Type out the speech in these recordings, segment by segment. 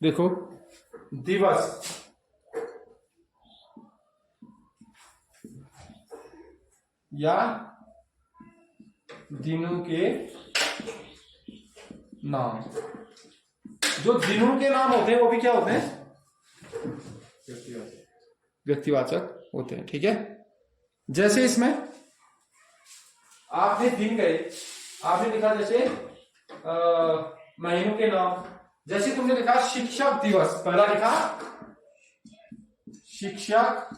देखो, दिवस, या दिनों के नाम। जो दिनों के नाम होते हैं वो भी क्या होते हैं? व्यक्तिवाचक होते हैं। ठीक है, जैसे इसमें आपने दिन गए, आपने लिखा जैसे महीनों के नाम। जैसे तुमने लिखा शिक्षक दिवस, पहला लिखा शिक्षक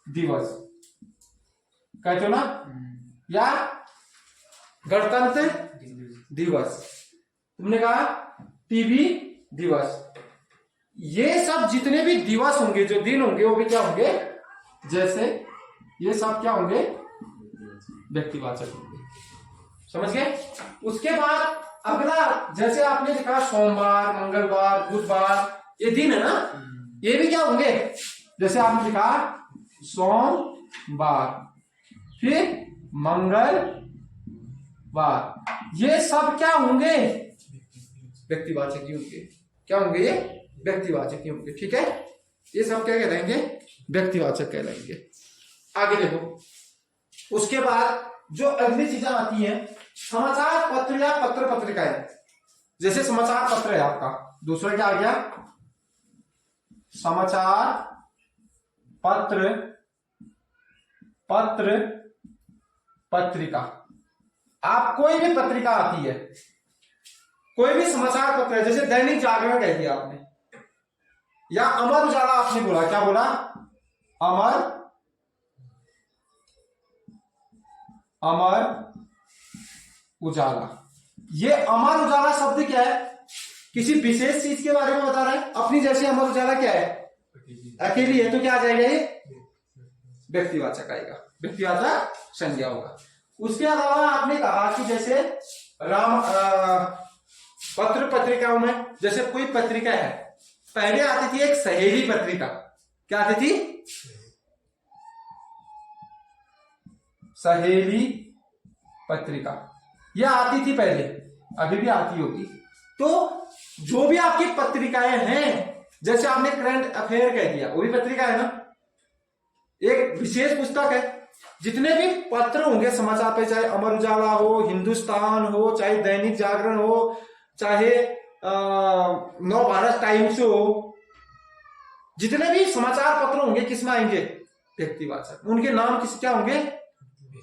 दिवस, कहते हो ना, या गणतंत्र दिवस, तुमने कहा टीबी दिवस। ये सब जितने भी दिवस होंगे, जो दिन होंगे, वो भी क्या होंगे? जैसे ये सब क्या होंगे? व्यक्तिवाचक होंगे। समझ गए? उसके बाद अगला, जैसे आपने लिखा सोमवार, मंगलवार, बुधवार, ये दिन है ना, ये भी क्या होंगे? जैसे आपने लिखा सोमवार, फिर मंगलवार, ये सब क्या होंगे? व्यक्तिवाचक ही होंगे। क्या होंगे? ये व्यक्तिवाचक ही होंगे। ठीक है, ये सब क्या कहलाएंगे? व्यक्तिवाचक कहलाएंगे। आगे देखो, उसके बाद जो अगली चीजें आती हैं, समाचार पत्र या पत्र पत्रिकाएं। जैसे समाचार पत्र है आपका, दूसरा क्या आ गया? समाचार पत्र, पत्र पत्रिका। आप कोई भी पत्रिका आती है, कोई भी समाचार पत्र है, जैसे दैनिक जागरण कह दिया आपने, या अमर उजाला आपने बोला, क्या बोला? अमर उजाला। ये अमर उजाला शब्द क्या है? किसी विशेष चीज के बारे में बता रहा है। अपनी जैसे अमर उजाला क्या है? अकेली है, तो क्या आ जाएगा? ये व्यक्तिवाचक आएगा, व्यक्तिवाचक संज्ञा होगा। उसके अलावा आपने कहा कि जैसे पत्र पत्रिकाओं में, जैसे कोई पत्रिका है, पहले आती थी एक सहेली पत्रिका। क्या आती थी? सहेली पत्रिका, यह आती थी पहले, अभी भी आती होगी। तो जो भी आपकी पत्रिकाएं हैं, जैसे आपने करंट अफेयर कह दिया, वो भी पत्रिका है ना, एक विशेष पुस्तक है। जितने भी पत्र होंगे समाचार पे, चाहे अमर उजाला हो, हिंदुस्तान हो, चाहे दैनिक जागरण हो, चाहे नव भारत टाइम्स हो, जितने भी समाचार पत्र होंगे, किस में आएंगे? व्यक्तिवाचक। उनके नाम किस क्या होंगे?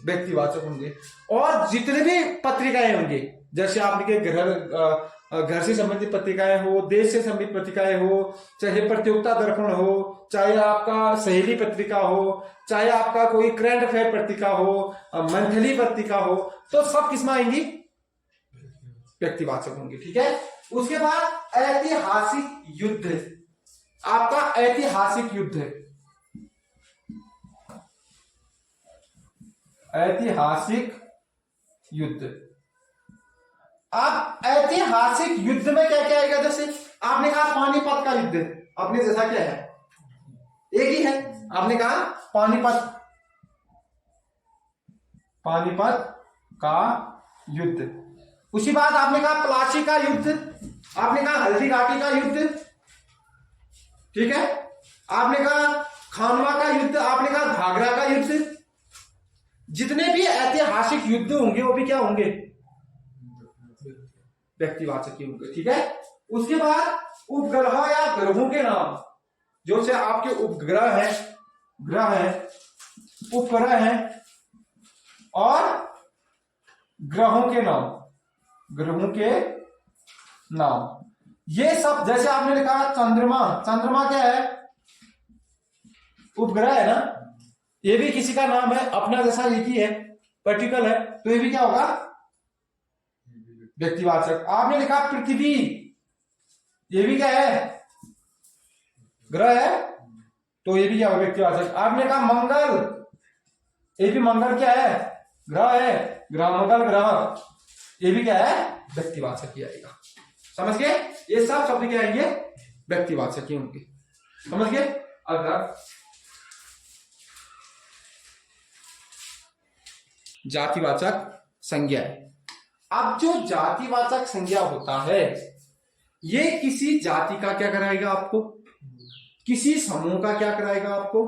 व्यक्तिवाचक होंगे। और जितने भी पत्रिकाएं होंगे, जैसे आपके घर से संबंधित पत्रिकाएं हो, देश से संबंधित पत्रिकाएं हो, चाहे प्रतियोगिता दर्पण हो, चाहे आपका सहेली पत्रिका हो, चाहे आपका कोई करंट अफेयर पत्रिका हो, मंथली पत्रिका हो, तो सब किसमें आएंगी? व्यक्तिवाचक होंगे। ठीक है, उसके बाद ऐतिहासिक युद्ध। आपका ऐतिहासिक युद्ध, ऐतिहासिक युद्ध। अब ऐतिहासिक युद्ध में क्या क्या आएगा? जैसे आपने कहा पानीपत का युद्ध, आपने जैसा क्या है? एक ही है। आपने कहा पानीपत, पानीपत का युद्ध। उसी बात आपने कहा प्लासी का युद्ध, आपने कहा हल्दी घाटी का युद्ध। ठीक है, आपने कहा खानवा का युद्ध, आपने कहा घाघरा का युद्ध। जितने भी ऐतिहासिक युद्ध होंगे वो भी क्या होंगे? व्यक्तिवाचक ही होंगे। ठीक है, उसके बाद उपग्रह या ग्रहों के नाम, जो से आपके उपग्रह है, ग्रह है, उपग्रह है, और ग्रहों के नाम, ग्रहों के नाम, ये सब। जैसे आपने लिखा चंद्रमा, चंद्रमा क्या है? उपग्रह है ना, ये भी किसी का नाम है, अपना जैसा एक ही है, पर्टिकुलर है, तो ये भी क्या होगा? व्यक्तिवाचक। आपने लिखा पृथ्वी, ये भी क्या है? ग्रह है, तो ये भी क्या होगा? व्यक्तिवाचक। आपने कहा मंगल, ये भी मंगल क्या है? ग्रह है, ग्रह, मंगल ग्रह, ये भी क्या है? व्यक्तिवाचक ही आएगा। समझ गए? ये सब शब्द क्या आएंगे? व्यक्तिवाचक ही होंगे। समझ गए? अगर जातिवाचक संज्ञा है। अब जो जातिवाचक संज्ञा होता है, ये किसी जाति का क्या कराएगा आपको, किसी समूह का क्या कराएगा आपको,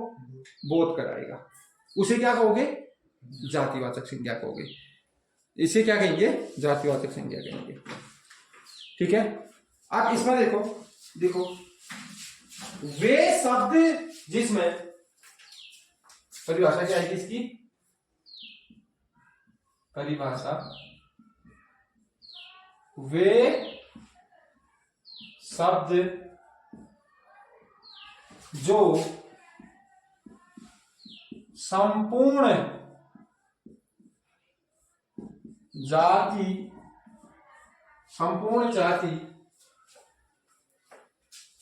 बोध कराएगा। उसे क्या कहोगे, जातिवाचक संज्ञा कहोगे। इसे क्या कहेंगे, जातिवाचक संज्ञा कहेंगे। ठीक है। आप इसमें देखो, देखो वे शब्द जिसमें, परिभाषा क्या है इसकी, परिभाषा वे शब्द जो संपूर्ण जाति, संपूर्ण जाति,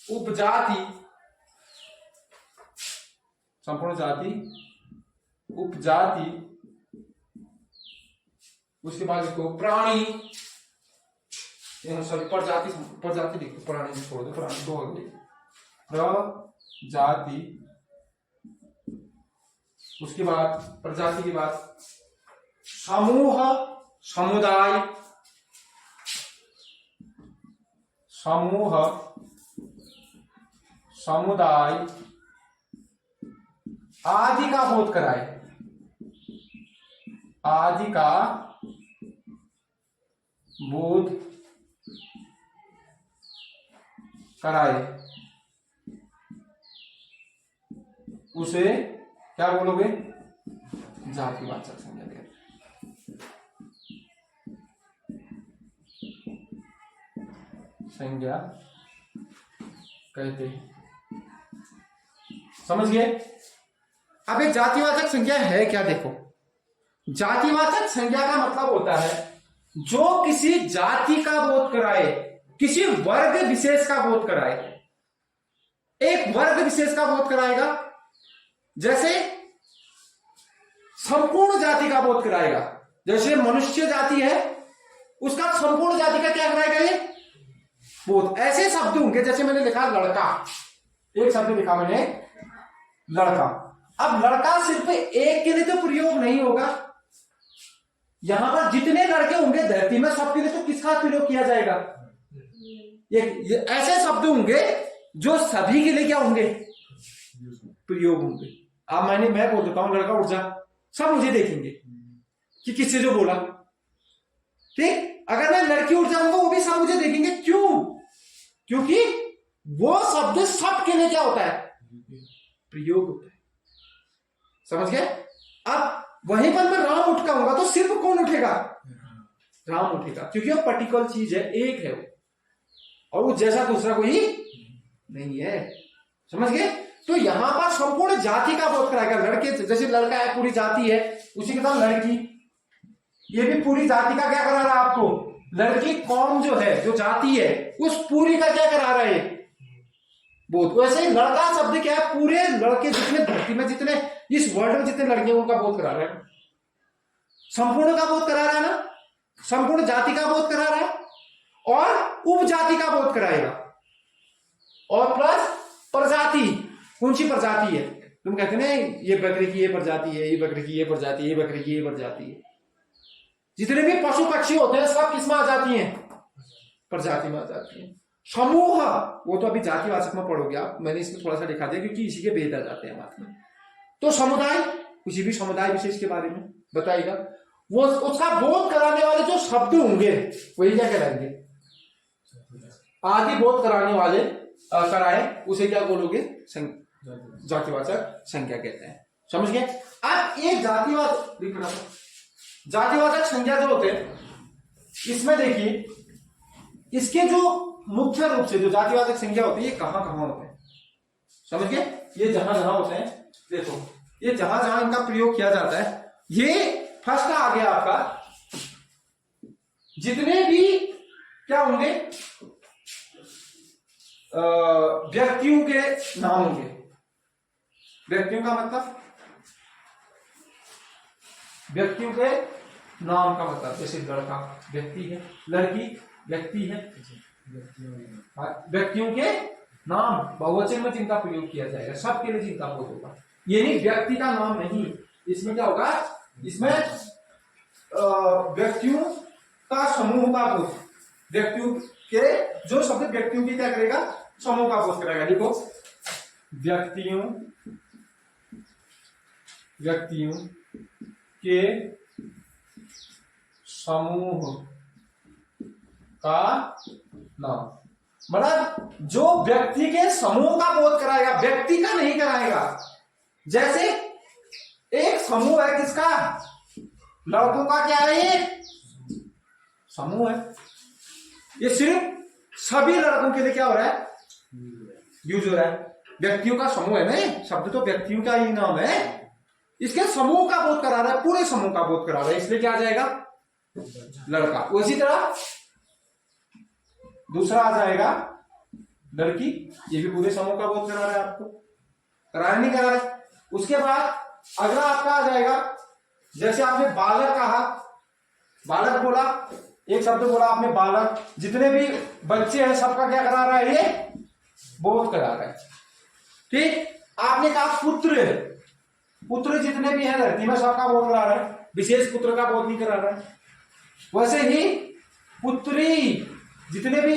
उपजाति, संपूर्ण जाति, उपजाति, उसके बाद इसको प्राणी, सॉरी प्रजाति, प्रजाति लिखो, प्राणी छोड़ दो, प्राणी तो हो गई, प्रजाति, उसके बाद प्रजाति के बाद समूह, समुदाय, समूह, समुदाय आदि का बोध कराए, आदि का बोध कराए, उसे क्या बोलोगे, जातिवाचक संज्ञा कहते हैं। संज्ञा कहते हैं। समझ गए। अब एक जातिवाचक संज्ञा है क्या, देखो जातिवाचक संज्ञा का मतलब होता है जो किसी जाति का बोध कराए, किसी वर्ग विशेष का बोध कराए। एक वर्ग विशेष का बोध कराएगा, जैसे संपूर्ण जाति का बोध कराएगा, जैसे मनुष्य जाति है उसका संपूर्ण जाति का क्या कराएगा ये बोध। ऐसे शब्द होंगे, जैसे मैंने लिखा लड़का, एक शब्द लिखा मैंने लड़का। अब लड़का सिर्फ एक के लिए तो प्रयोग नहीं होगा, यहां पर जितने लड़के होंगे धरती में सबके लिए तो किसका प्रयोग किया जाएगा, ये ऐसे शब्द होंगे जो सभी के लिए क्या होंगे, प्रयोग होंगे। अब मैं बोल देता हूं लड़का उठ जा, सब मुझे देखेंगे कि किससे जो बोला, ठीक। अगर मैं लड़की उठ जाऊंगा वो भी सब मुझे देखेंगे, क्यों, क्योंकि वो शब्द सबके लिए क्या होता है, प्रयोग होता है। समझ गए। अब वहीं पर मैं राम उठ कहूंगा तो सिर्फ कौन उठेगा, राम उठेगा, क्योंकि वो पर्टिकुलर चीज है, एक है वो, और वो जैसा दूसरा कोई नहीं है। समझ गए। तो यहां पर संपूर्ण जाति का बोध कराएगा। लड़के, जैसे लड़का है पूरी जाति है, उसी के साथ लड़की, ये भी पूरी जाति का क्या करा रहा है आपको, लड़की कौम जो है, जो जाति है, उस पूरी का क्या करा रहा है बोध। वैसे ही लड़का शब्द क्या है, पूरे लड़के जितने धरती में, जितने इस वर्ल्ड में जितने लड़के उनका बोध करा रहा है, संपूर्ण का बोध करा रहा है ना, संपूर्ण जाति का बोध करा रहा है, और उपजाति का बोध कराएगा, और प्लस प्रजाति। कौन सी प्रजाति है, तुम कहते ना ये बकरी की ये प्रजाति है, ये बकरी की ये प्रजाति है, ये बकरी की ये प्रजाति है। जितने भी पशु पक्षी होते हैं सब किसमें आ जाती हैं, प्रजाति में आ जाती हैं। समूह, वो तो अभी जातिवाचक में पढ़ोगे आप, मैंने इसमें थोड़ा सा दिखा दिया क्योंकि इसी के भेद आ जाते हैं बात में। तो समुदाय, किसी भी समुदाय विशेष के बारे में बताएगा, वो उसका बोध कराने वाले जो शब्द होंगे वही क्या कहलाएंगे, आदि बोध कराने वाले कराए, उसे क्या बोलोगे, जातिवाचक संज्ञा कहते हैं। समझ गए। अब एक जातिवाचक संज्ञा जो होते हैं, इसमें देखिए इसके जो मुख्य रूप से जो जातिवाचक संज्ञा होती है ये कहां कहां होते हैं, समझ गए। ये जहां जहां होते हैं, देखो ये जहां जहां इनका प्रयोग किया जाता है, ये फर्स्ट आ गया आपका, जितने भी क्या होंगे व्यक्तियों के नाम होंगे। व्यक्तियों का मतलब, व्यक्तियों के नाम का मतलब, जैसे लड़का व्यक्ति है, लड़की व्यक्ति है, व्यक्तियों के नाम बहुवचन में जिनका प्रयोग किया जाएगा, सबके लिए जिनका बोध होगा। ये नहीं व्यक्ति का नाम नहीं, इसमें क्या होगा, इसमें व्यक्तियों का समूह का बोध, व्यक्तियों के जो शब्द व्यक्तियों की क्या करेगा, समूह का बोध कराएगा। लिखो व्यक्तियों के समूह का नाम, मतलब जो व्यक्ति के समूह का बोध कराएगा, व्यक्ति का नहीं कराएगा। जैसे एक समूह है किसका, लड़कों का क्या है, ये समूह है, ये सिर्फ सभी लड़कों के लिए क्या हो रहा है, यूज हो रहा है। व्यक्तियों का समूह है ना, शब्द तो व्यक्तियों का ही नाम है, इसके समूह का बोध करा रहा है, पूरे समूह का बोध करा रहा है, इसलिए क्या आ जाएगा, लड़का। उसी तरह दूसरा आ जाएगा लड़की, ये भी पूरे समूह का बोध करा रहा है, आपको करा नहीं करा रहा है। उसके बाद अगला आपका आ जाएगा, जैसे आपने बालक कहा, बालक बोला, एक शब्द बोला आपने बालक, जितने भी बच्चे हैं सबका क्या करा रहा है, ये बोध करा रहा है। ठीक, आपने कहा पुत्र, पुत्र जितने भी हैं धरती में सबका बोध करा रहा है, विशेष पुत्र का बोध नहीं करा रहा है। वैसे ही पुत्री, जितने भी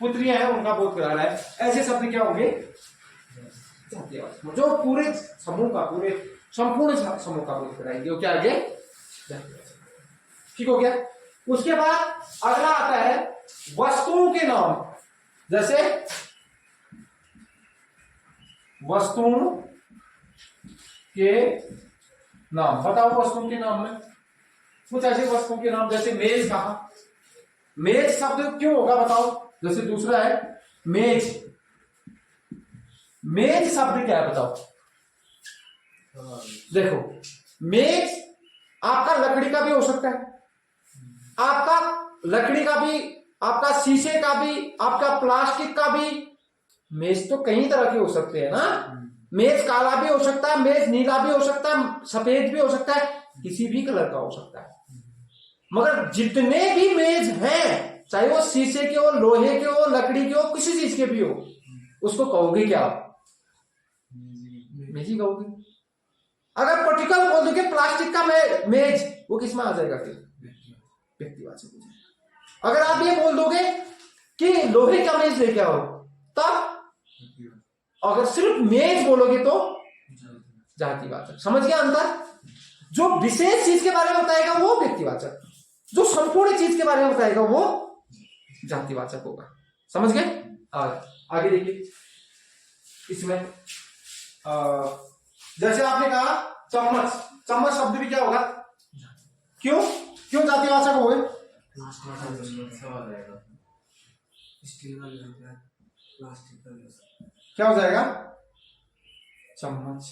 पुत्रियां हैं उनका बोध करा रहा है। ऐसे शब्द क्या होंगे, जो पूरे समूह का, पूरे संपूर्ण समूह का बोध कराएंगे, वो क्या आगे, ठीक हो गया। उसके बाद अगला आता है वस्तुओं के नाम, जैसे वस्तुओं के नाम, बताओ वस्तुओं के नाम में कुछ ऐसे वस्तुओं के नाम, जैसे मेज कहा, मेज शब्द क्यों होगा बताओ। जैसे दूसरा है मेज, मेज शब्द क्या है बताओ। देखो मेज आपका लकड़ी का भी हो सकता है, आपका लकड़ी का भी, आपका शीशे का भी, आपका प्लास्टिक का भी। मेज तो कई तरह के हो सकते हैं ना, मेज काला भी हो सकता है, मेज नीला भी हो सकता है, सफेद भी हो सकता है, किसी भी कलर का हो सकता है। मगर जितने भी मेज हैं, चाहे वो शीशे के हो, लोहे के हो, लकड़ी के हो, किसी चीज के भी हो, उसको कहोगे क्या, मेज ही कहोगे। अगर पर्टिकुलर बोल दोगे प्लास्टिक का मेज, वो किस में आ जाएगा, फिर व्यक्तिवाचक हो जाएगा। अगर आप ये बोल दोगे कि लोहे का मेज लेके आओ, तब अगर सिर्फ मेज बोलोगे तो जातिवाचक। समझ गया अंतर, जो विशेष चीज के बारे में बताएगा वो व्यक्तिवाचक, जो संपूर्ण चीज के बारे में बताएगा वो जातिवाचक होगा। समझ गए। आगे देखिए, इसमें जैसे आपने कहा चम्मच, चम्मच शब्द भी क्या होगा, क्यों क्यों जातिवाचक हो गए, क्या हो जाएगा, चम्मच।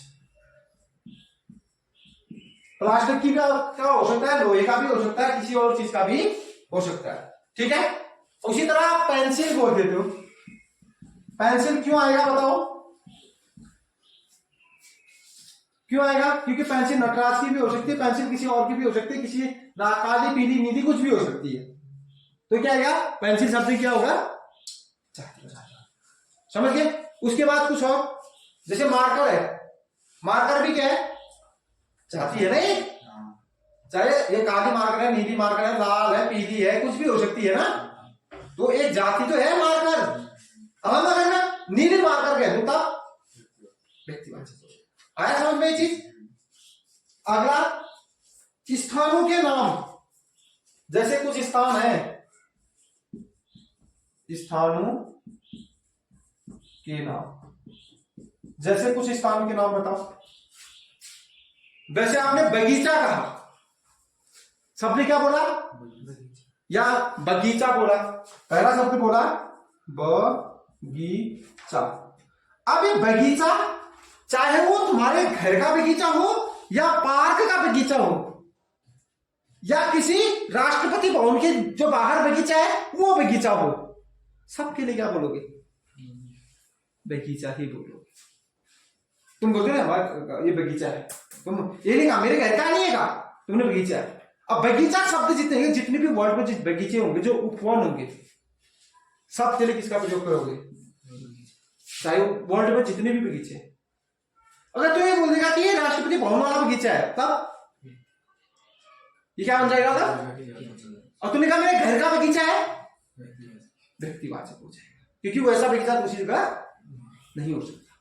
प्लास्टिक की क्या हो सकता है, लोहे का भी हो सकता है, किसी और चीज का भी हो सकता है। ठीक है। उसी तरह आप पेंसिल बोल देते हो, पेंसिल क्यों आएगा बताओ, क्यों आएगा, क्योंकि पेंसिल नटराज की भी हो सकती है, पेंसिल किसी और की भी हो सकती है, किसी काली पीली नीली कुछ भी हो सकती है। तो क्या आएगा, पेंसिल शब्द क्या होगा, समझ गए। उसके बाद कुछ और, जैसे मार्कर है, मार्कर भी क्या है, जाति है ना, ये चाहे ये काली मार्कर है, नीली मार्कर है, लाल है, पीली है, कुछ भी हो सकती है ना, तो एक जाति तो है मार्कर। अब अगर मैं नीली मार्कर कह दूं तब व्यक्तिवाचक आया समझ में ये चीज। अगला स्थानों के नाम, जैसे कुछ स्थान है, स्थानों के नाम, जैसे कुछ स्थानों के नाम बताओ। वैसे आपने बगीचा कहा, शब्द क्या बोला, या बगीचा बोला, पहला शब्द बोला बगीचा। अब ये बगीचा चाहे वो तुम्हारे घर का बगीचा हो, या पार्क का बगीचा हो, या किसी राष्ट्रपति भवन के जो बाहर बगीचा है वो बगीचा हो, सबके लिए क्या बोलोगे, बगीचा ही बोलोगे। तुम बोलते ना हमारा ये बगीचा है, तुम ये नहीं कहा मेरे घर का नहीं है, कहा तुमने बगीचा है। अब बगीचा शब्द जितने भी वर्ड में जिस बगीचे होंगे, जो उपवन होंगे, सब के लिए किसका प्रयोग करोगे, चाहे वर्ल्ड में जितने भी बगीचे। अगर तो ये बोल देगा कि ये राष्ट्रपति भवन वाला बगीचा है, तब ये क्या बन जाएगा था? और तुमने कहा मेरे घर का बगीचा है, व्यक्तिवाचक हो जाएगा, क्योंकि वैसा व्यक्तिवाचक दूसरी जगह नहीं हो सकता।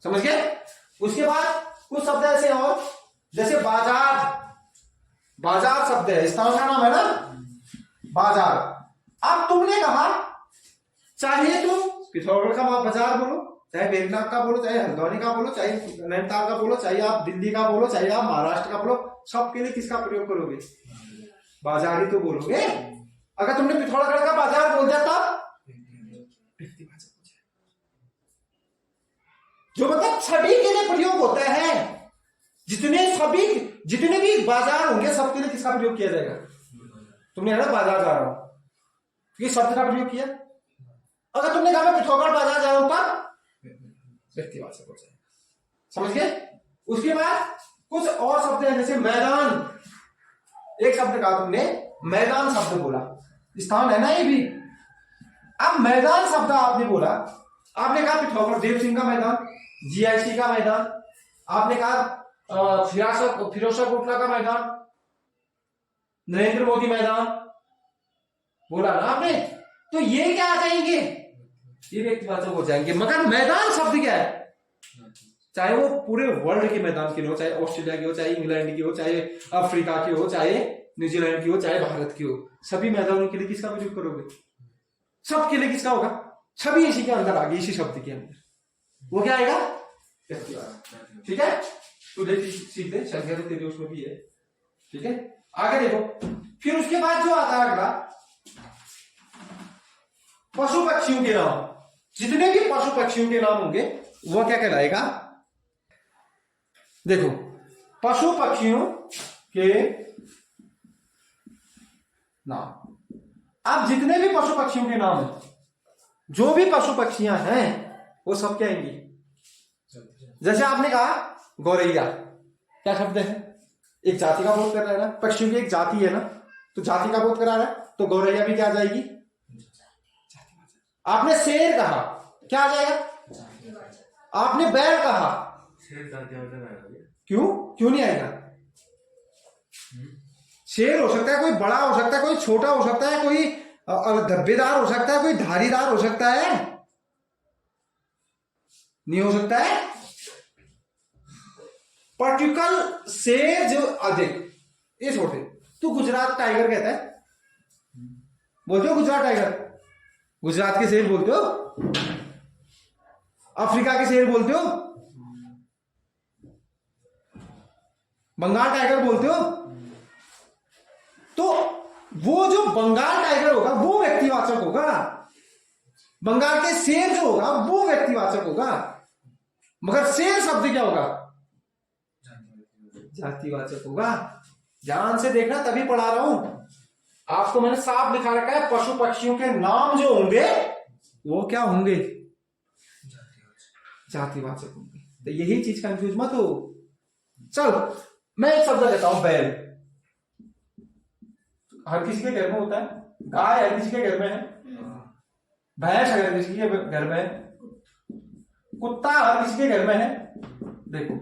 समझ गए? उसके बाद कुछ शब्द ऐसे और, जैसे बाजार, बाजार शब्द है, स्थान का नाम है ना बाजार। अब तुमने कहा चाहे तुम पिथौरागढ़ का बाजार बोलो, चाहे बेगनाथ का बोलो, चाहे हल्द्वानी का बोलो, चाहे नैनीताल का बोलो, चाहे आप दिल्ली का बोलो, चाहे आप महाराष्ट्र का बोलो, सबके लिए किसका प्रयोग करोगे? बाजार ही तो बोलोगे। अगर तुमने पिथौरागढ़ का बाजार बोल दिया तब व्यक्तिवाचक हो जाए, जो मतलब सभी के लिए प्रयोग होता है। जितने भी बाजार होंगे सबके लिए किसका प्रयोग किया जाएगा? तुमने ना बाजार जा रहा हूं, ये शब्द का प्रयोग किया। अगर तुमने कहा मैं पिथौरागढ़ बाजार जा रहा हूं तब व्यक्तिवाचक हो जाएगा। समझ गए? उसके बाद कुछ और शब्द हैं, जैसे मैदान। एक शब्द कहा तुमने, मैदान शब्द बोला, स्थान है ना ये भी। अब मैदान शब्द आपने बोला, आपने कहा पिथौरागढ़ देव सिंह का मैदान, जीआईसी का मैदान, आपने कहा फिरोजशाह कोटला का मैदान, नरेंद्र मोदी मैदान बोला ना आपने, तो ये क्या आ जाएंगे? ये व्यक्तिवाचक हो जाएंगे। मगर मैदान शब्द क्या है? चाहे वो पूरे वर्ल्ड के मैदान के हो, चाहे ऑस्ट्रेलिया के हो, चाहे इंग्लैंड की हो, चाहे अफ्रीका की हो, चाहे न्यूजीलैंड की हो, चाहे भारत की हो, सभी मैदानों के लिए किसका प्रयोग करोगे? सबके लिए किसका होगा? सभी इसी के अंदर आ गई, इसी शब्द के अंदर। वो क्या आएगा? व्यक्तिवाचक। ठीक है, तो देखिए सीधे संख्या तो तेरे उसमें भी है। ठीक है, आगे देखो। फिर उसके बाद जो आता है अगला, पशु पक्षियों के नाम। जितने भी पशु पक्षियों के नाम होंगे वो क्या कहलाएगा? देखो, पशु पक्षियों के नाम। अब जितने भी पशु पक्षियों के नाम है, जो भी पशु पक्षियां हैं वो सब क्या आएंगी? जैसे आपने कहा गौरैया, क्या शब्द है? एक जाति का बोध कर रहा है ना, पक्षियों की एक जाति है ना, तो जाति का बोध करा रहा है, तो गौरैया भी क्या आ जाएगी? आपने शेर कहा, क्या आ जाएगा? आपने बैल कहा, क्यों नहीं आएगा? शेर हो सकता है, कोई बड़ा हो सकता है, कोई छोटा हो सकता है, कोई धब्बेदार हो सकता है, कोई धारीदार हो सकता है, नहीं हो सकता है। पर्टिकुलर शेर जो अधिक, ये छोटे, तू गुजरात टाइगर कहता है, बोलते हो गुजरात टाइगर? गुजरात के शेर बोलते हो? अफ्रीका के शेर बोलते हो? बंगाल टाइगर बोलते हो? तो वो जो बंगाल टाइगर होगा वो व्यक्तिवाचक होगा, बंगाल के शेर जो होगा वो व्यक्तिवाचक होगा। मगर शेर शब्द क्या होगा? जातिवाचक होगा। ध्यान से देखना, तभी पढ़ा रहा हूं आपको। मैंने साफ लिखा रखा है, पशु पक्षियों के नाम जो होंगे वो क्या होंगे? जातिवाचक होंगे। तो यही चीज कंफ्यूज मत हो। चलो मैं एक शब्द लेता हूं, बैल। हर किसी के घर में होता है, गाय हर किसी के घर में है, भैंस हर किसी के घर में है, कुत्ता हर किसी के घर में है। देखो,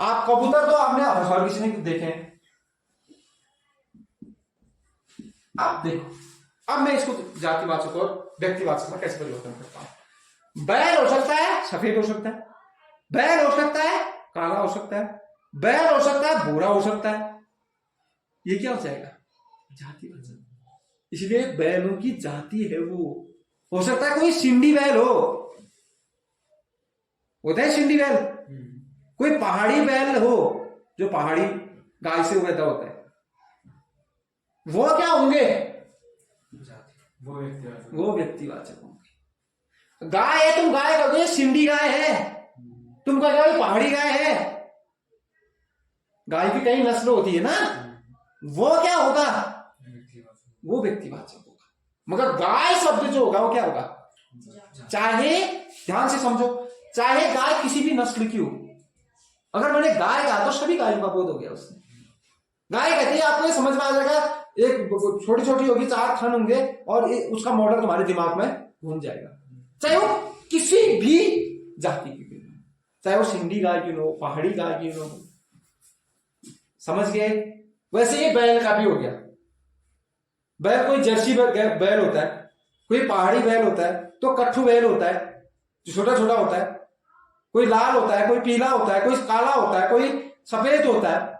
आप कबूतर तो आपने हर किसी ने देखे हैं। अब देखो, अब मैं इसको जातिवाचक और व्यक्तिवाचक में कैसे परिवर्तन करता हूं। बैल हो सकता है सफेद हो सकता है, बैल हो सकता है काला हो सकता है, बैल हो सकता है भूरा हो सकता है। ये क्या हो जाएगा? जातिवाचक। इसलिए बैलों की जाति है वो। हो सकता है कोई सिंधी बैल होता है सिंधी बैल, कोई पहाड़ी बैल हो जो पहाड़ी गाय से पैदा होता है, वो क्या होंगे? वो व्यक्तिवाचक होंगे। गाय है, तुम गाय कहोगे सिंधी गाय है, तुम कहोगे पहाड़ी गाय है। गाय की कई नस्ल होती है ना, वो क्या होगा? वो व्यक्तिवाचक होगा। मगर गाय शब्द जो होगा वो क्या होगा? चाहे, ध्यान से समझो, चाहे गाय किसी भी नस्ल की हो, अगर मैंने गाय कहा तो सभी गायों का बोध हो गया उसने। गाय कहते हैं, आपको ये समझ में आ जाएगा, एक छोटी छोटी होगी, 4 थन होंगे और उसका मॉडल तुम्हारे दिमाग में घूम जाएगा। चाहे वो किसी भी जाति की क्यों हो, चाहे वो सिंधी गाय क्यों हो, पहाड़ी गाय क्यों हो। समझ गए? वैसे ये बैल का भी हो गया। बैल कोई जर्सी बैल होता है, कोई पहाड़ी बैल होता है, तो कट्ठू बैल होता है जो छोटा छोटा होता है, कोई लाल होता है, कोई पीला होता है, कोई काला होता है, कोई सफेद होता है।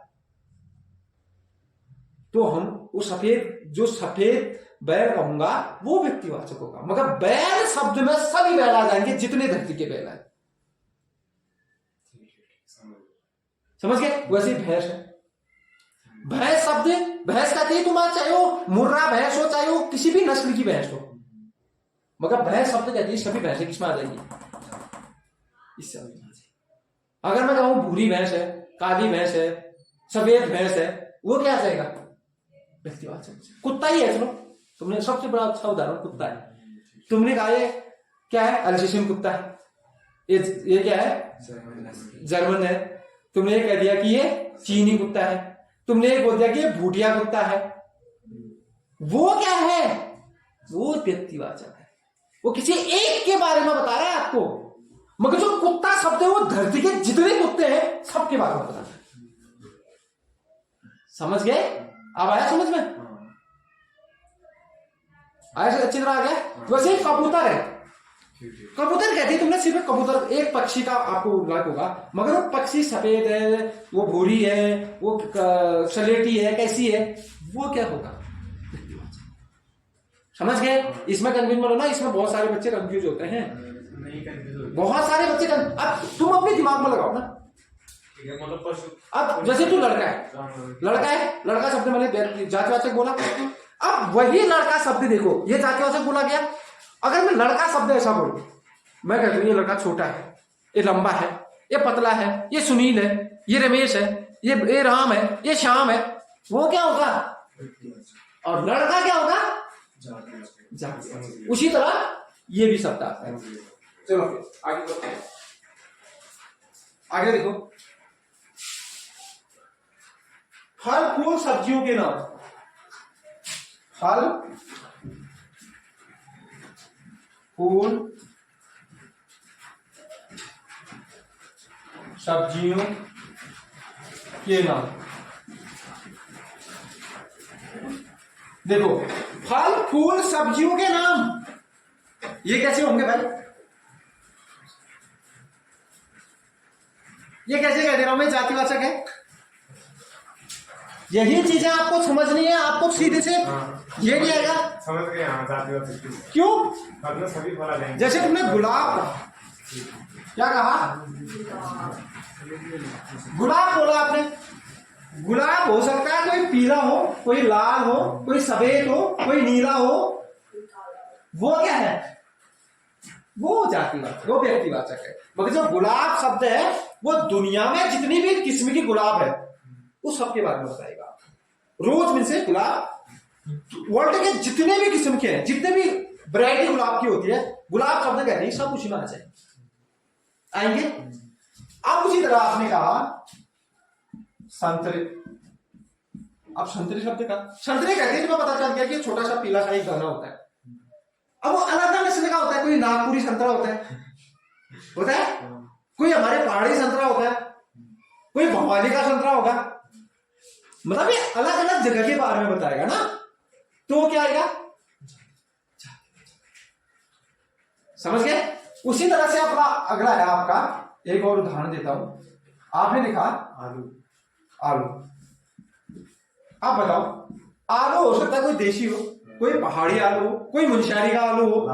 तो हम वो सफेद बैल कहूंगा वो व्यक्तिवाचक होगा, मगर बैल शब्द में सभी बैल आ जाएंगे जितने धरती के बैल है। समझ गए? वैसे ही भैंस है, भैंस शब्द, भैंस कहते हैं तुम्हारा, चाहे वो मुर्रा भैंस हो, चाहे वो किसी भी नस्ल की भैंस हो, मगर भैंस शब्द कहती है सभी भैंसें किसमें आ जाएंगी? इससे अगर मैं कहूं भूरी भैंस है, काली भैंस है, सफेद भैंस है, वो क्या आ जाएगा? व्यक्तिवाचक। कुत्ता ही है, चलो तुमने सबसे बड़ा अच्छा उदाहरण कुत्ता है। तुमने कहा ये क्या है? अल्सेशियन कुत्ता है, ये क्या है? जर्मन है। तुमने ये कह दिया कि ये चीनी कुत्ता है, तुमने ये बोल दिया कि ये भूटिया कुत्ता है। वो क्या है? वो व्यक्तिवाचक है, वो किसी एक के बारे में बता रहा है आपको, मगर जो कुत्ता शब्द है वो धरती के जितने कुत्ते हैं सबके बारे में बता रहा है। समझ गए? अब आया समझ में? आया अच्छी तरह आ गया? वैसे ही कबूतर है, कबूतर कहते हैं, तुमने सिर्फ कबूतर एक पक्षी का आपको उल्लेख होगा, मगर वो पक्षी सफेद है, वो भूरी है, वो सलेटी है, कैसी है, वो क्या होगा? समझ गए? इसमें कंफ्यूज मत होना, इसमें बहुत सारे बच्चे कंफ्यूज होते हैं, बहुत सारे बच्चे अब तुम अपने दिमाग में लगाओ ना। अब जैसे तू लड़का है, लड़का शब्द मैंने जातिवाचक बोला, अब वही लड़का शब्द देखो, ये जातिवाचक बोला गया। अगर मैं लड़का शब्द ऐसा बोलूं, मैं कहता हूं ये लड़का छोटा है, ये लंबा है, ये पतला है, ये सुनील है, ये रमेश है, ये राम है, ये श्याम है, वो क्या होगा? और लड़का क्या होगा? जातिवाचक। उसी तरह ये भी शब्द आता है। चलो आगे बढ़ते हैं, आगे देखो, फल फूल सब्जियों के नाम। फल फूल सब्जियों के नाम। देखो, फल फूल सब्जियों के नाम ये कैसे होंगे भाई? ये कैसे कह दे रहा हूं मैं? जातिवाचक है। यही चीजें आपको समझनी है, आपको सीधे से ये नहीं आएगा। समझ गए? जातिवाचक क्यों? सभी बोला जाएंगे। जैसे तुमने गुलाब क्या कहा? गुलाब बोला आपने, गुलाब हो सकता है कोई पीला हो, कोई लाल हो, कोई सफेद हो, कोई नीला हो, वो क्या है? वो जातिवाचक, वो व्यक्तिवाचक है। मगर जो गुलाब शब्द है वो दुनिया में जितनी भी किस्म की गुलाब है उस सबके बारे में बताएगा। रोज में से गुलाब, वर्ल्ड के जितने भी किस्म के हैं, जितने भी वैरायटी गुलाब की होती है, गुलाब शब्द कहते हैं, सब उसी में आ जाएंगे, आएंगे। अब उसी तरह आपने कहा संतरे, अब संतरे शब्द का संतरे कहते हैं, तुम्हें पता चल गया कि छोटा सा पीला सा एक दाना होता है। अब वो अलग अलग नस्ल का होता है, कोई नागपुरी संतरा होता है, कोई हमारे पहाड़ी संतरा होता है, कोई भवानी का संतरा होगा, मतलब ये अलग अलग जगह के बारे में बताएगा ना, तो क्या आएगा? समझ गए? उसी तरह से अपना अगला है आपका, एक और उदाहरण देता हूं। आपने लिखा आलू, आलू। आप बताओ, आलू हो सकता है कोई देशी हो, कोई पहाड़ी आलू हो, कोई मुंशियारी का आलू हो,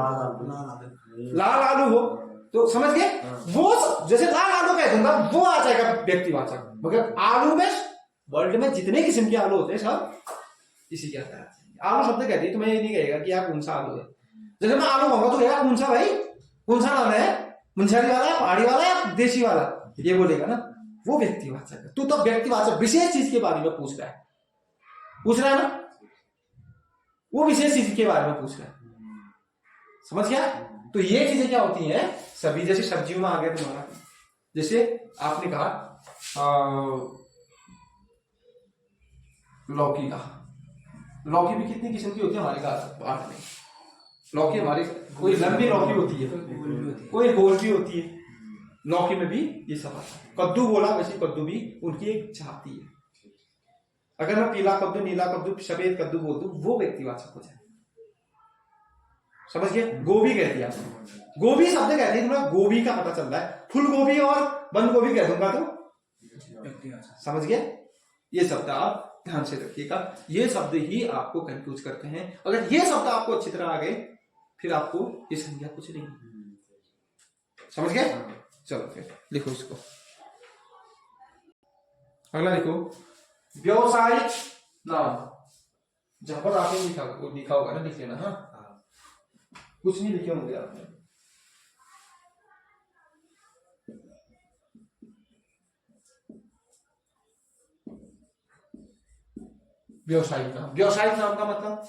लाल आलू हो, तो समझ गए? वो जैसे लाल आलू कह दूंगा वो आ जाएगा व्यक्तिवाचक, मगर आलू में वर्ल्ड में जितने किस्म के आलू होते हैं सब इसी के अंदर आते हैं। आलू शब्द कहती है, तुम्हें ये नहीं कहेगा कि यार कौन सा आलू है। जैसे मैं आलू कहूंगा तो कहेगा कौन सा भाई, कौन सा नाम है, मुंशियारी वाला है, पहाड़ी वाला है, देशी वाला, ये बोलेगा ना, वो व्यक्तिवाचक है। तू तो व्यक्तिवाचक विशेष चीज के बारे में पूछ रहा है ना, वो विशेष चीज के बारे में पूछ रहा है, समझ गया? तो ये चीजें क्या होती हैं सभी, जैसे सब्जियों में आ गया तुम्हारा, जैसे आपने कहा लौकी का, लौकी भी कितनी किस्म की होती है हमारे भारत में। लौकी हमारी कोई लंबी लौकी होती है, कोई गोल भी होती है, लौकी में भी ये सब आता है। कद्दू बोला, वैसे कद्दू भी उनकी एक जाति है। अगर मैं पीला कद्दू, नीला कद्दू, सफेद कद्दू बोल दूं वो व्यक्तिवाचक हो जाए। समझ गए? गोभी कह दिया, गोभी शब्द कहते हैं, तुम्हें गोभी का पता चल रहा है, फूल गोभी और बंद गोभी कह दूंगा तो समझ गए? ये शब्द आप ध्यान से रखिएगा, ये शब्द ही आपको कंफ्यूज करते हैं। अगर ये शब्द आपको अच्छी तरह आ गए फिर आपको ये संज्ञा कुछ नहीं, समझ गए? चलो फिर लिखो इसको, अगला लिखो व्यावसायिक नाम। जहां पर आपने लिखा होगा ना लिख लेना। हाँ, कुछ नहीं लिखे होंगे आपने। व्यावसायिक नाम, व्यावसायिक नाम का मतलब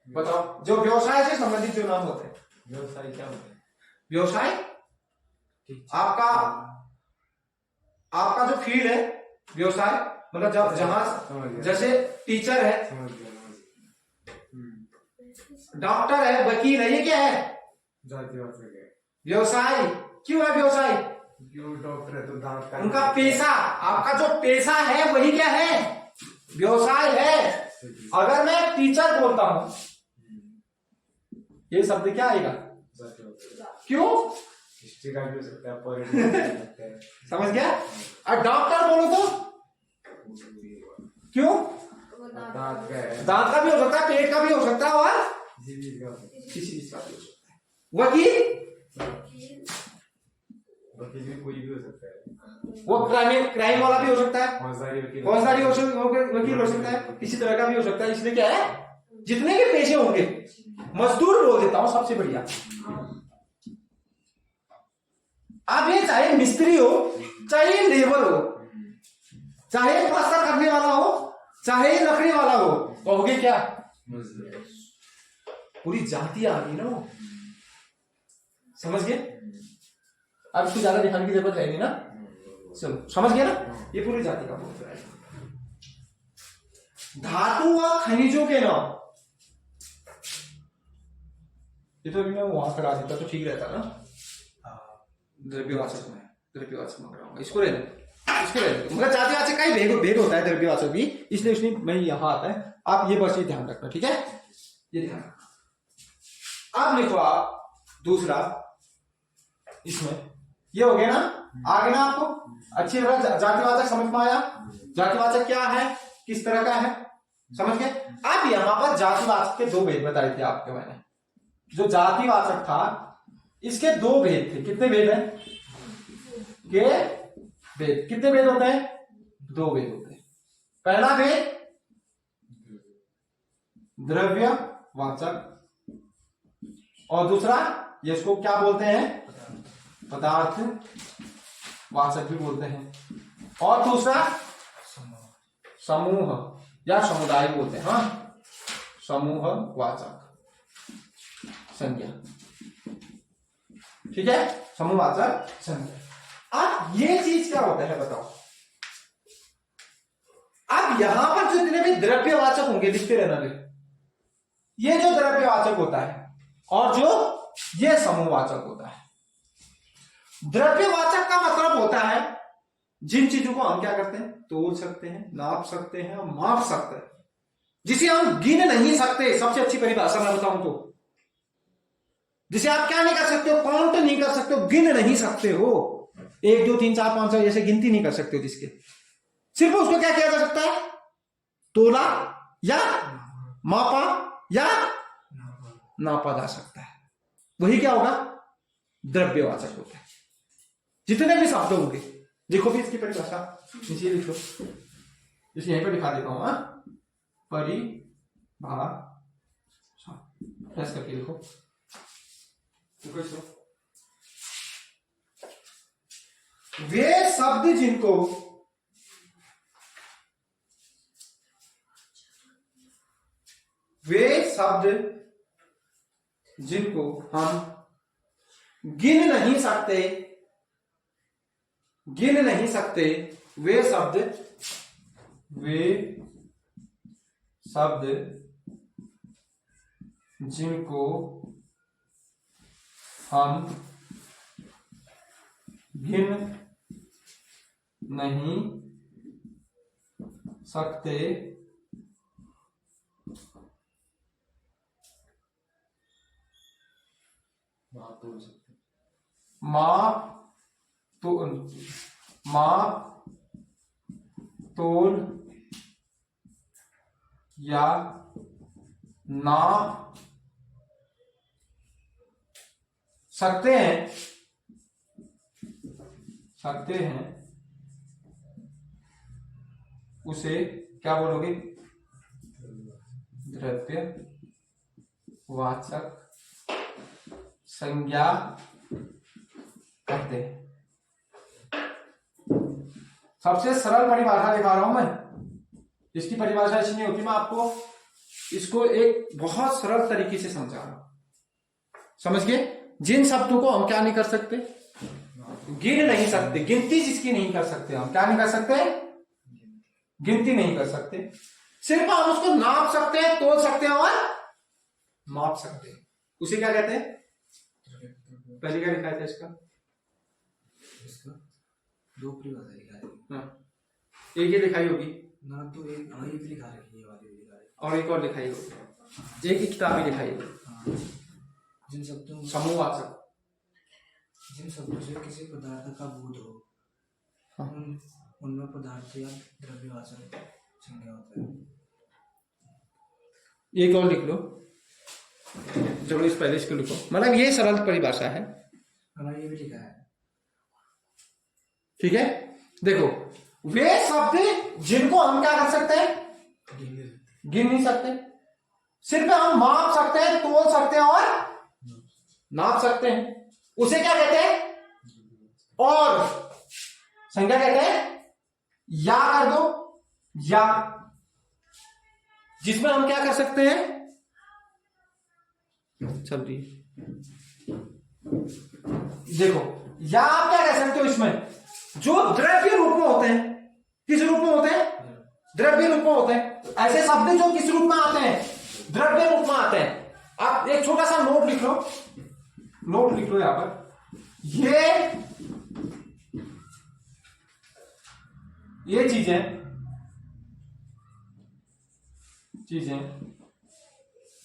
बताओ, जो व्यवसाय से संबंधित जो नाम होते हैं। व्यवसाय क्या होता है? व्यवसाय आपका आपका जो फील्ड है, व्यवसाय मतलब जहां जैसे टीचर है, समझ गया। डॉक्टर है, वकील है, ये क्या है? जातिवाचक है। व्यवसाय क्यों है? व्यवसाय क्यों? डॉक्टर है तो दांत का उनका पेशा, आपका जो पेशा है वही क्या है? व्यवसाय है। अगर मैं टीचर बोलता हूं, ये शब्द क्या आएगा? क्यों? हिस्ट्री का भी हो सकता है, पॉलिटिक्स का हो सकता है। समझ गया? और डॉक्टर बोलो तो क्यों? दांत का है, दांत का भी हो सकता है, पेट का भी हो सकता है, और किसी चीज का हो सकता है। किसी चीज का भी हो सकता है। वकील, वकील भी कोई भी हो सकता है, वो क्राइम वाला भी हो सकता है, फौजदारी वकील फौजदारी वकील हो सकता है, किसी तरह का भी हो सकता है। इसलिए क्या है, जितने भी पेशे होंगे, मजदूर बोल देता हूं सबसे बढ़िया। आप ये चाहे मिस्त्री हो, चाहे लेबर हो, चाहे प्लास्टर करने वाला हो, चाहे लकड़ी वाला हो, कहोगे क्या? मजदूर। पूरी जाति आ गई ना, समझ गए? अब इसको ज्यादा दिखाने की जरूरत रहेगी ना, चलो समझ गए ना, ये पूरी जाति का बोल रहा है। धातु व खनिजों के नाम, ये तो मैं वहां करा देता तो ठीक रहता ना। द्रव्यवाचक में, द्रव्यवाचक में कराऊंगा, इसको रहने इसको रहने मगर जातिवाचक का ही भेद होता है द्रव्यवाचक भी, इसलिए उसने मैं यहां आता है। आप ये बस ये ध्यान रखना, ठीक है? ये ध्यान रखना। अब लिखो आप दूसरा, इसमें ये हो गया ना, आगे ना आपको अच्छी तरह जातिवाचक समझ में आया? जातिवाचक क्या है, किस तरह का है, समझ गए? अब यहां पर जातिवाचक के दो भेद बताए थे आपके मैंने। जो जातिवाचक था इसके दो भेद थे। कितने भेद हैं? के भेद, कितने भेद होते हैं? दो भेद होते हैं। पहला भेद द्रव्यवाचक, और दूसरा ये इसको क्या बोलते हैं? पदार्थ वाचक भी बोलते हैं, और दूसरा समूह या समुदाय बोलते हैं। हाँ, समूह वाचक संज्ञा, ठीक है? समूहवाचक संज्ञा। अब ये चीज क्या होता है बताओ? अब यहां पर जो जितने भी द्रव्यवाचक होंगे लिखते रहना रे, ये जो द्रव्यवाचक होता है और जो ये समूहवाचक होता है। द्रव्यवाचक का मतलब होता है जिन चीजों को हम क्या करते हैं? तोल सकते हैं, नाप सकते हैं और माप सकते हैं, जिसे हम गिन नहीं सकते। सबसे अच्छी परिभाषा मैं बताऊं तो, जिसे आप क्या नहीं कर सकते हो? काउंट नहीं कर सकते हो, गिन नहीं सकते हो। 1 2 3 4 5 6 ऐसे गिनती नहीं कर सकते हो, जिसके सिर्फ उसको क्या किया जा सकता है? तोला या मापा या नापा जा सकता है। वही क्या होगा? द्रव्यवाचक होता है। जितने भी शब्द होंगे, देखो भी इसकी परिभाषा नीचे लिख लो, इसे यहीं पर दिखा देता हूं। परिभाषा प्रेस करके लिखो, वे शब्द जिनको हम गिन नहीं सकते, वे शब्द जिनको हम गिन नहीं सकते, माप तोल सकते हैं। माप तोल या नाप सकते हैं उसे क्या बोलोगे? द्रव्यवाचक संज्ञा कहते हैं। सबसे सरल परिभाषा दिखा रहा हूं मैं। इसकी परिभाषा ऐसी नहीं होती, मैं आपको इसको एक बहुत सरल तरीके से समझा रहा हूं। समझ गए? जिन शब्दों को हम क्या नहीं कर सकते, गिन नहीं सकते, गिनती जिसकी नहीं कर सकते, हम क्या नहीं कर सकते, गिनती नहीं कर सकते। सिर्फ हम उसको नाप सकते हैं, तोल सकते हैं और माप सकते हैं। उसे क्या कहते हैं? पहले क्या लिखा था इसका? दो परिभाषा लिखा है। हाँ, एक ये लिखाई होगी ना, तो एक ये भी लिखा रखी है, वाली भी लिखा है, और एक और लिखाई होगी, एक ही किताब ही लिखाई होगी। जिन शब्दों समूहवाचक, जिन शब्दों से किसी पदार्थ का बोध हो, हाँ। उनमें पदार्थ या द्रव्यवाचक संज्ञा होता है। एक और लिख लो, चलो इस पहले इसको लिखो। मतलब ये सरल परिभाषा है। ये भी लिखा है। ठीक है, देखो, वे शब्द जिनको हम क्या कर सकते हैं, गिन नहीं सकते, सिर्फ हम माप सकते हैं, तोल सकते हैं और नाप सकते हैं, उसे क्या कहते हैं? और संज्ञा कहते हैं। या कर दो, या जिसमें हम क्या कर सकते हैं, चल रही देखो, या आप क्या कह सकते हो इसमें, जो द्रव्य रूप में होते हैं। किस रूप में होते हैं? द्रव्य रूप में होते हैं। ऐसे शब्द जो किस रूप में आते हैं? द्रव्य रूप में आते हैं। आप एक छोटा सा नोट लिख लो, यहां पर, ये चीजें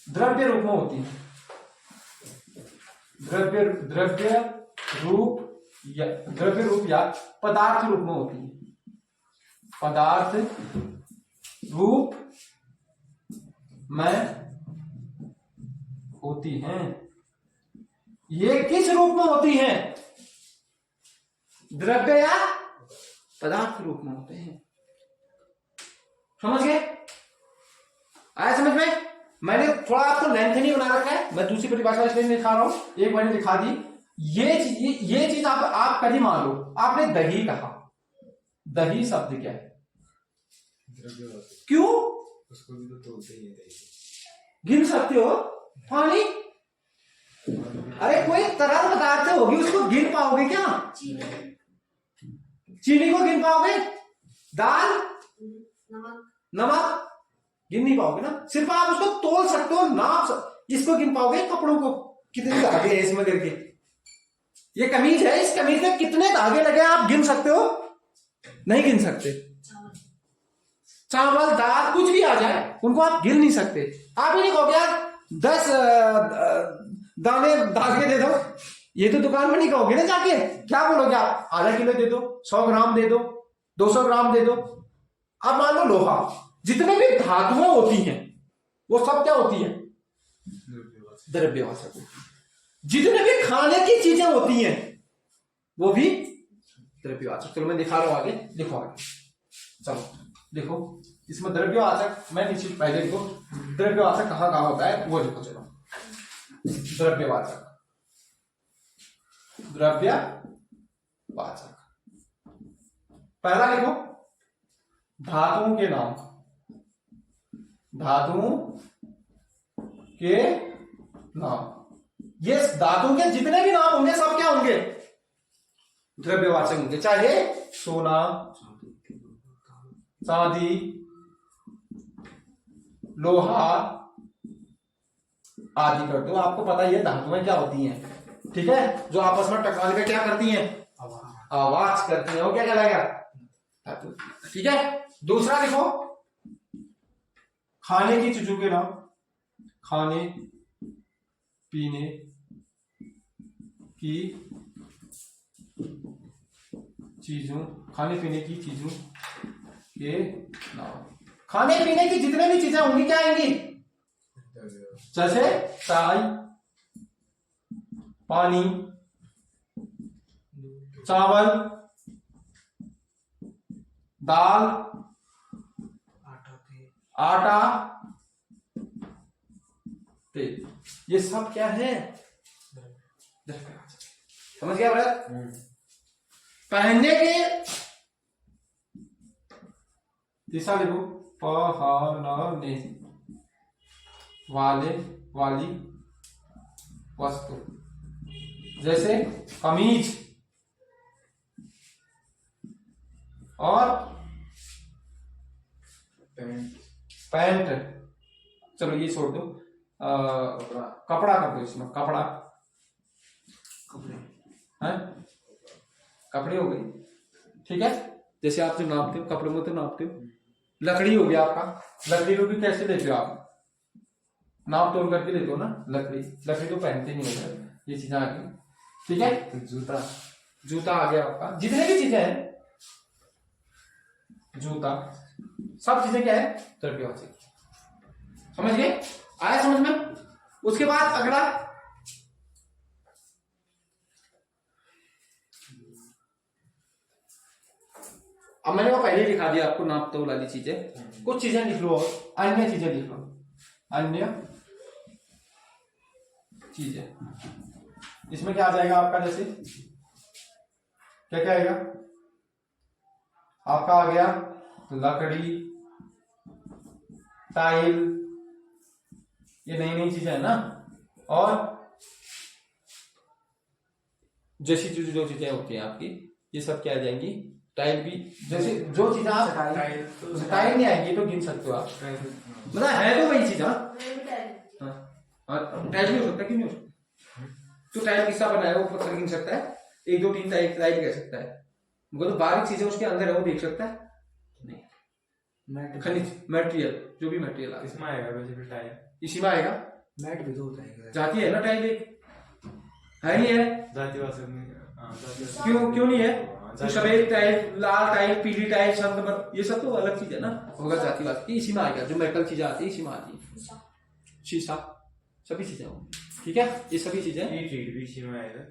द्रव्य रूप में होती हैं। द्रव्य रूप या पदार्थ रूप में होती है। पदार्थ रूप में होती हैं। ये किस रूप में होती हैं? द्रव्य या पदार्थ रूप में होते हैं। समझ गए? आया समझ में? मैंने थोड़ा आपको लेंथ नहीं बना रखा है, मैं दूसरी परिभाषा इसलिए लिखा रहा हूं, एक मैंने लिखा दी। ये चीज आप कभी मान लो, आपने दही कहा, दही शब्द क्या है? क्यों? उसको भी तो तोलते ही है दही। गिन सकते हो? पानी, अरे कोई तरल पदार्थ होगी, उसको गिन पाओगे क्या? चीनी को गिन पाओगे? दाल, नमक गिन नहीं पाओगे ना। सिर्फ आप उसको तोल सकते हो, नाप इसको गिन पाओगे। कपड़ों को कितने धागे हैं इसमें करके, ये कमीज है, इस कमीज में कितने धागे लगे आप गिन सकते हो? नहीं गिन सकते। चावल, दाल, कुछ भी आ जाए, उनको आप गिन नहीं सकते। आप ही नहीं कहोगे यार 10 दाने धागे दे दो, ये तो दुकान में नहीं कहोगे ना जाके। क्या बोलोगे आप? आधा किलो दे दो, 100 ग्राम दे दो, 200 ग्राम दे दो। अब मान लो लोहा, जितने भी धातुएं होती हैं वो सब क्या होती है? द्रव्यवाचक। जितने भी खाने की चीजें होती हैं वो भी द्रव्यवाचक। चलो मैं दिखा रहा हूं, आगे लिखो, आगे चलो देखो, इसमें द्रव्यवाचक मैं नीचे पहले लिखो, द्रव्यवाचक कहां कहां होता है वो लिखो। चलो, द्रव्यवाचक, द्रव्यवाचक पहला लिखो, धातुओं के नाम, धातुओं के नाम। ये धातुओं के जितने भी नाम होंगे सब क्या होंगे? द्रव्यवाचक होंगे। चाहे सोना, चांदी, लोहा आदि कर दो। आपको पता ही है धातुएं क्या होती हैं, ठीक है, जो आपस में टकराने पे क्या करती हैं? आवाज करती हैं। वो क्या कहलाएगा? धातु। ठीक है, दूसरा लिखो, खाने की चीजों के नाम, खाने पीने की चीजों, खाने पीने की चीजों के नाम। खाने पीने की जितने भी चीजें होंगी क्या आएंगी? जैसे चाय, पानी, चावल, दाल, आटा, तेल, ये सब क्या है? समझ गया भरत? पहनने के दिशा लिखो, पहनने वाले वाली वस्तु, जैसे कमीज और पैंट। चलो ये छोड़ दो, कपड़ा कर दो इसमें, कपड़ा, है कपड़े हो गई, ठीक है। जैसे आप जो नापते हो कपड़े में तो नापते हो। लकड़ी हो गया आपका, लकड़ी को भी कैसे लेते हो आप? नाप तोल करके लेते हो ना। लकड़ी, लकड़ी तो पहनते नहीं होते, ये चीजें आ गई, ठीक है। जूता, जूता आ गया आपका, जितने भी चीजें हैं, जूता, सब चीजें क्या है? तर्कवाची। समझ गए? आया समझ में? उसके बाद अगला, अब मैंने वो पहले लिखा दिया आपको नाप तोल वाली चीजें। कुछ चीजें लिख लो और अन्य चीजें लिख लो, अन्य चीजें। इसमें क्या आ जाएगा आपका? जैसे क्या क्या आएगा आपका? आ गया लकड़ी, टाइल, ये नई नई चीजें है ना। और जैसी जो चीजें होती हैं आपकी, ये सब क्या आ जाएंगी? टाइल भी, जैसे जो चीजें आप टाइल नहीं आएंगी तो गिन सकते हो आप, मतलब है तो वही चीज। टाइल भी हो सकता है, क्यों नहीं हो सकता? तो टाइल किसका बनाया वो पत्थर गिन सकता है, 1 2 3 टाइल कह सकता है, वो तो बारीक चीजें उसके अंदर है वो देख सकता है नहीं। खनिज, मटेरियल, जो भी मटेरियल आएगा इसमें आएगा, वैसे टाइल इसी में आएगा। मैट भी तो होता है, जाती है ना टाइल, एक है नहीं है? जाति वासक में क्यों नहीं है? तो सफेद टाइल, लाल टाइल, पीली टाइल, संगमर, ये सब तो अलग चीज है ना, होगा जातिवाद की, इसी में आएगा। जो मेटल चीजें आती है इसी में आती है, शीशा, सभी चीजें होंगी, ठीक है। ये सभी चीजें, ईंट भी इसी में आएगा।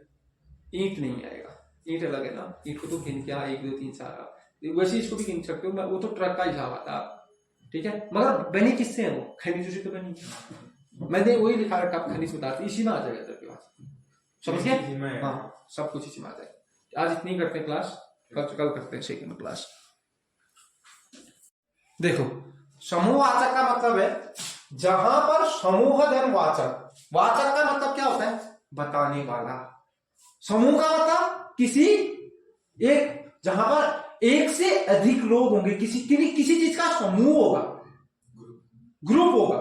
ईंट नहीं आएगा, ईंट अलग है ना। ईंट को तो गिन क्या 1 2 3 4, वैसे इसको भी गिन सकते हो, वो तो ट्रक का हिसाब आता है, ठीक है। मगर बनी किससे है? वो खनिजों से तो बनी। मैंने वही लिखा रखा, खनिज पदार्थ, इसी में आ जाएगा जातिवाद। समझ गए? हाँ, सब कुछ इसी में आ जाएगा। आज इतनी करते हैं क्लास, कल करते हैं सेकंड क्लास। देखो, समूहवाचक का मतलब है जहां पर समूह धन वाचक, वाचक का मतलब क्या होता है? बताने वाला। समूह का मतलब किसी एक, जहां पर एक से अधिक लोग होंगे, किसी चीज का समूह होगा, ग्रुप होगा,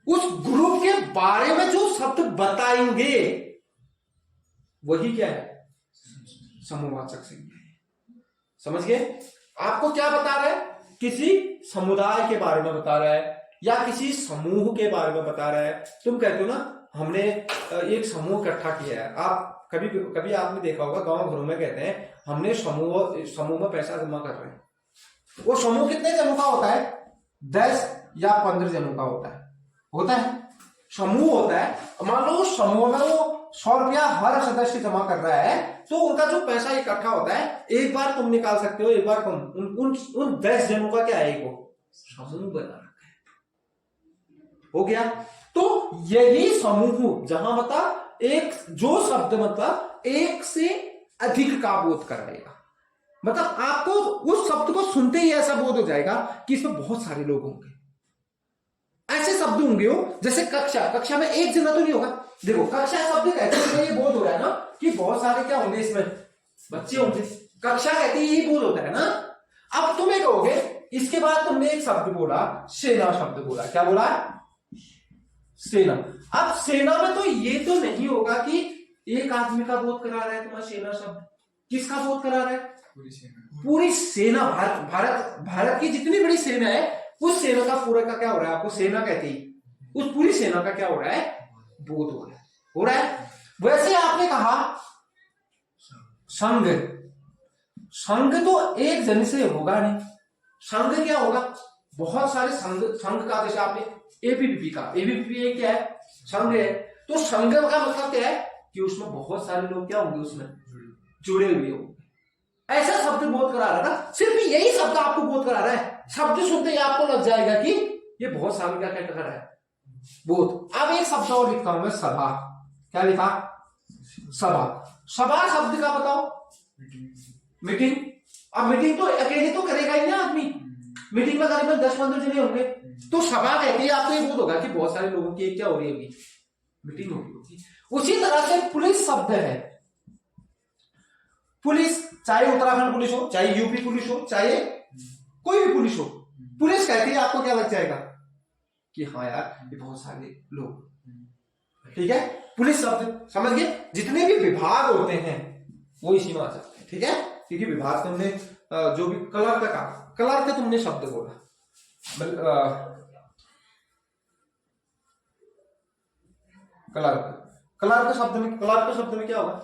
उस ग्रुप के बारे में जो शब्द बताएंगे वही क्या है? समूहवाचक संज्ञा है। समझ गए? आपको क्या बता रहा है? किसी समुदाय के बारे में बता रहा है या किसी समूह के बारे में बता रहा है। तुम कहते हो ना हमने एक समूह इकट्ठा किया है। आप कभी आपने देखा होगा गांव घरों में कहते हैं हमने समूह में पैसा जमा कर रहे हैं। वो समूह कितने जनों का होता है? 10 या 15 जनों का होता है समूह होता है। मान लो समूह में वो 100 रुपया हर सदस्य जमा कर रहा है, तो उनका जो पैसा इकट्ठा होता है एक बार तुम निकाल सकते हो, एक बार तुम उन 10 जनों का क्या है? वो समूह बना रखा है, हो गया। तो यही समूह जहां मतलब एक जो शब्द मतलब एक से अधिक का बोध कराएगा, मतलब आपको उस शब्द को सुनते ही ऐसा बोध हो जाएगा कि इसमें बहुत सारे लोग होंगे। ऐसे शब्द होंगे हो जैसे कक्षा में एक जना तो नहीं होगा। देखो कक्षा शब्द कहते हैं ये बोध हो रहा है ना कि बहुत सारे क्या होंगे इसमें बच्चे होंगे। कक्षा कहते हैं यही बोध होता है ना। अब तुम्हें कहोगे इसके बाद तुमने एक शब्द बोला, सेना शब्द बोला। क्या बोला? सेना। अब सेना में तो ये तो नहीं होगा कि एक आदमी का बोध करा रहा है तुम्हारा सेना शब्द। किसका बोध करा रहा है? पूरी सेना। भारत की जितनी बड़ी सेना है उस सेना का पूरा का क्या हो रहा है? आपको सेना कहते ही उस पूरी सेना का क्या हो रहा है? बोध हो रहा है। वैसे आपने कहा संघ, संघ तो एक जन से होगा नहीं। संघ क्या होगा, बहुत सारे संघ, संघ का जैसे आपने एबीवीपी का, एबीवीपी क्या है, संघ है। तो संघ का मतलब क्या है कि उसमें बहुत सारे लोग क्या होंगे, उसमें जुड़े हुए होंगे। ऐसा शब्द बोध करा रहा था, सिर्फ यही शब्द आपको बोध करा रहा है। शब्द सुनते ही आपको लग जाएगा कि ये बहुत सारे क्या क्या कर रहा है, बोध। अब एक शब्द और लिखता हूं मैं, सभा। क्या लिखा, सभा। सभा शब्द का बताओ, मीटिंग। अब मीटिंग तो अकेले तो करेगा ही ना आदमी, मीटिंग में करीबन 10-15 जने होंगे। तो सभा कहते हैं, आपको ये बोध होगा कि बहुत सारे लोगों की क्या हो रही है, अभी मीटिंग होगी। उसी तरह से पुलिस शब्द है। पुलिस, चाहे उत्तराखंड पुलिस हो, चाहे यूपी पुलिस हो, चाहे कोई भी पुलिस हो, पुलिस कहती है, आपको क्या लग जाएगा कि हाँ यार ये बहुत सारे लोग, ठीक है। पुलिस शब्द समझ गए। जितने भी विभाग होते हैं वो इसी में आ सकते हैं, ठीक है। क्योंकि विभाग तुमने जो भी क्लर्क का, क्लर्क तुमने शब्द बोला, क्लर्क, क्लर्क शब्द में क्या होगा,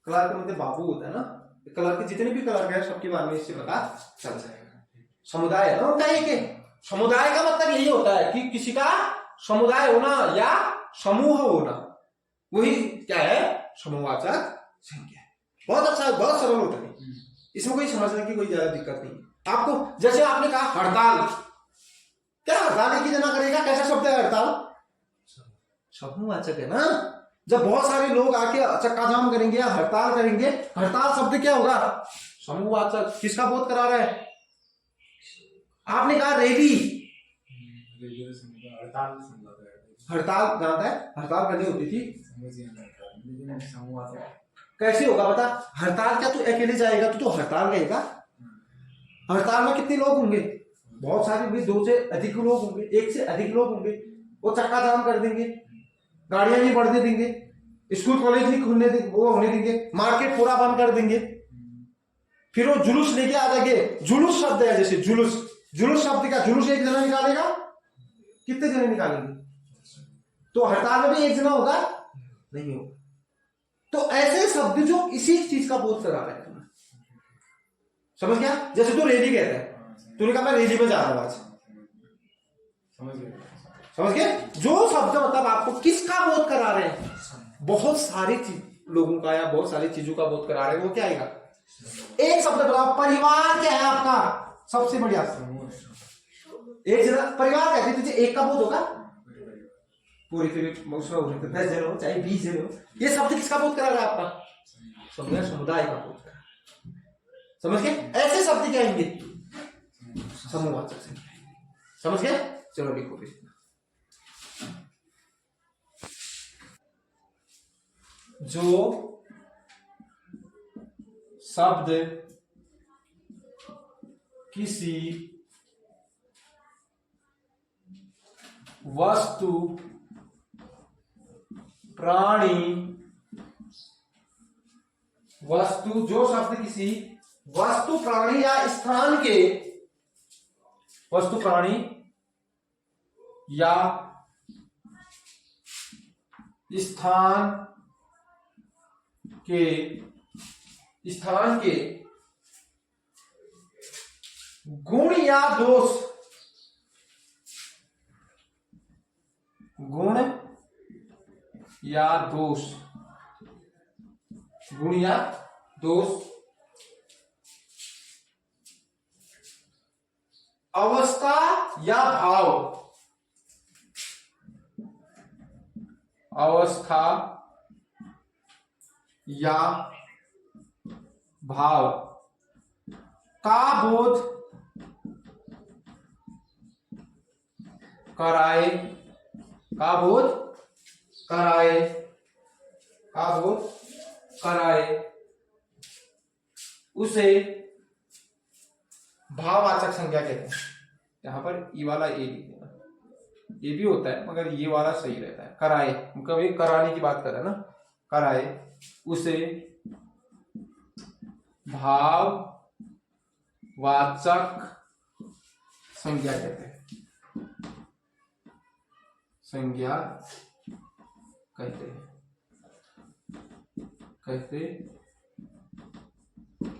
क्लर्क मतलब बाबू होता है ना। क्लर्क जितने भी क्लर्क है सबके बारे में इससे पता चल जाएगा। समुदाय है ना उनका एक, समुदाय का मतलब यही होता है कि किसी का समुदाय होना या समूह होना, वही क्या है, समूहवाचक संज्ञा। बहुत अच्छा, बहुत सरल होता है, इसमें कोई समझने की कोई ज्यादा दिक्कत नहीं आपको। जैसे आपने कहा हड़ताल, क्या हड़ताल की जना करेगा, कैसा शब्द है हड़ताल, समूहवाचक है ना। जब बहुत सारे लोग आके चक्का जाम करेंगे या हड़ताल करेंगे, हड़ताल शब्द क्या होगा, समूहवाचक। किसका बोध करा रहा है, आपने कहा रैली, हड़ताल जानता है, हड़ताल करनी होती थी, कैसे होगा बता। हड़ताल क्या तू अकेले जाएगा तो हड़ताल कहेगा, हड़ताल में कितने लोग होंगे, बहुत सारे होंगे, 2 से अधिक लोग होंगे, 1 से अधिक लोग होंगे। वो चक्का जाम कर देंगे, गाड़ियां नहीं बढ़ने देंगे, स्कूल कॉलेज नहीं खुलने देंगे, वो होने देंगे, मार्केट पूरा बंद कर देंगे। फिर वो जुलूस लेके आ जाएंगे। जुलूस शब्द है, जैसे जुलूस, जुलूस शब्द का जुलूस एक जना निकालेगा, कितने जने निकालेंगे, तो हड़ताल में भी एक जना होगा नहीं होगा। तो ऐसे शब्द जो इसी चीज का बोध करा रहे हैं, समझ गया। जैसे तू रैली कहता है, तूने कहा मैं रैली में जा रहा हूं आज, समझ गए। जो शब्द मतलब आपको किसका बोध करा रहे हैं, बहुत सारे लोगों का या बहुत सारी चीजों का बोध करा रहे हैं, वो क्या आएगा। एक शब्द बताओ, परिवार क्या है आपका, सबसे बढ़िया एक जना परिवार कहते, तुझे एक का बोध होगा, पूरी उसमें हो सकते 10 जन हो चाहे 20 जन हो। ये शब्द किसका बोध करा रहा है आपका, समुदाय का बोध करा, समझ गए। ऐसे शब्द क्या आएंगे, समूहवाचक संज्ञा, समझ गए। चलो लिखो फिर, जो शब्द किसी वस्तु, प्राणी, वस्तु, जो शब्द किसी वस्तु, प्राणी या स्थान के, वस्तु, प्राणी या स्थान के गुण या दोष, गुण या दोष, गुण या दोष, अवस्था या भाव, अवस्था या भाव का बोध कराए, का बोध कराए, का बोध कराए, उसे भाववाचक संज्ञा कहते हैं। यहां पर ई वाला ए लिख देना, ये भी होता है मगर ये वाला सही रहता है। कराए, कभी कराने की बात कर रहे हैं ना, कराए उसे भाववाचक संज्ञा कहते हैं, संज्ञा कहते हैं। कहते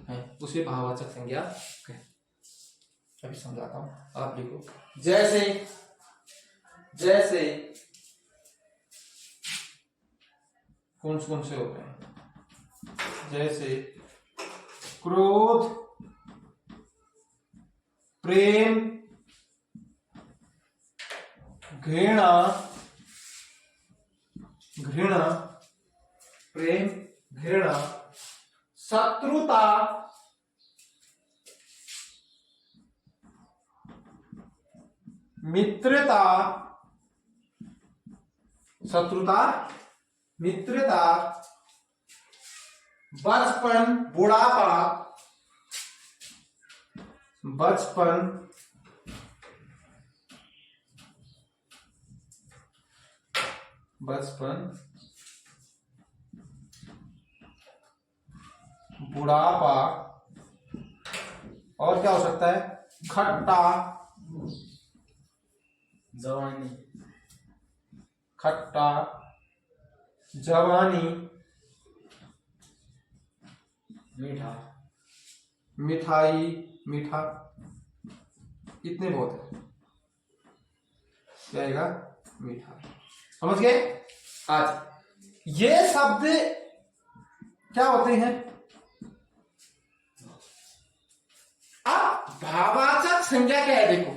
हैं, उसे भाववाचक संज्ञा कहते। अभी समझाता हूं, आप लिखो। जैसे जैसे कौन से होते हैं? जैसे क्रोध, प्रेम, घृणा, प्रेम, घृणा, शत्रुता, मित्रता, मित्रता, बचपन, बुढ़ापा, बचपन, बुढ़ापा, और क्या हो सकता है? खट्टा, जवानी, जवानी, मीठा, मिठाई, मीठा, इतने बहुत है। क्या आएगा? मीठा। समझ गए? आज ये शब्द क्या होते हैं? अब भाववाचक संज्ञा क्या है? देखो,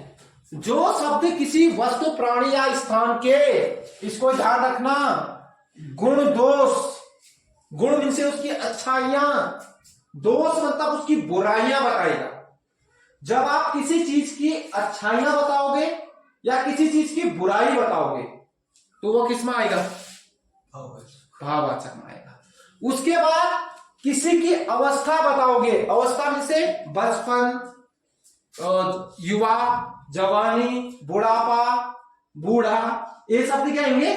जो शब्द किसी वस्तु, प्राणी या स्थान के, इसको ध्यान रखना, गुण दोष, गुण मीन से उसकी अच्छाइयां, दोष मतलब उसकी बुराइयां बताएगा। जब आप किसी चीज की अच्छाइयां बताओगे या किसी चीज की बुराई बताओगे तो वो किस में आएगा? भाववाचक में आएगा। उसके बाद किसी की अवस्था बताओगे, अवस्था में से बचपन, युवा, जवानी, बुढ़ापा, बूढ़ा, ये शब्द क्या आएंगे?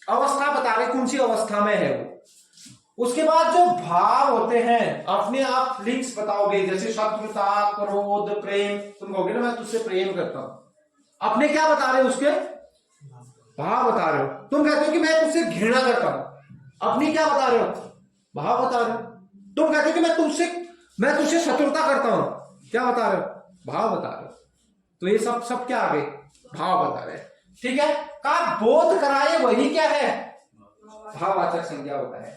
अवस्था बता रहे कौन सी अवस्था में है वो। उसके बाद जो भाव होते हैं, अपने आप लिंक्स बताओगे, जैसे शत्रुता, क्रोध, प्रेम। तुम कहोगे ना मैं तुझसे प्रेम करता हूं, अपने क्या बता रहे हो? उसके भाव बता रहे हो। तुम कहते हो कि मैं तुझसे घृणा करता हूं, अपनी क्या बता रहे हो? भाव बता रहे हो। तुम कहते हो कि मैं तुझसे शत्रुता करता हूं, क्या बता रहे हो? भाव बता रहे हो। तो ये सब क्या आ गए? भाव बता रहे हैं। ठीक है, का बोध कराए वही क्या है? भाववाचक संज्ञा होता है।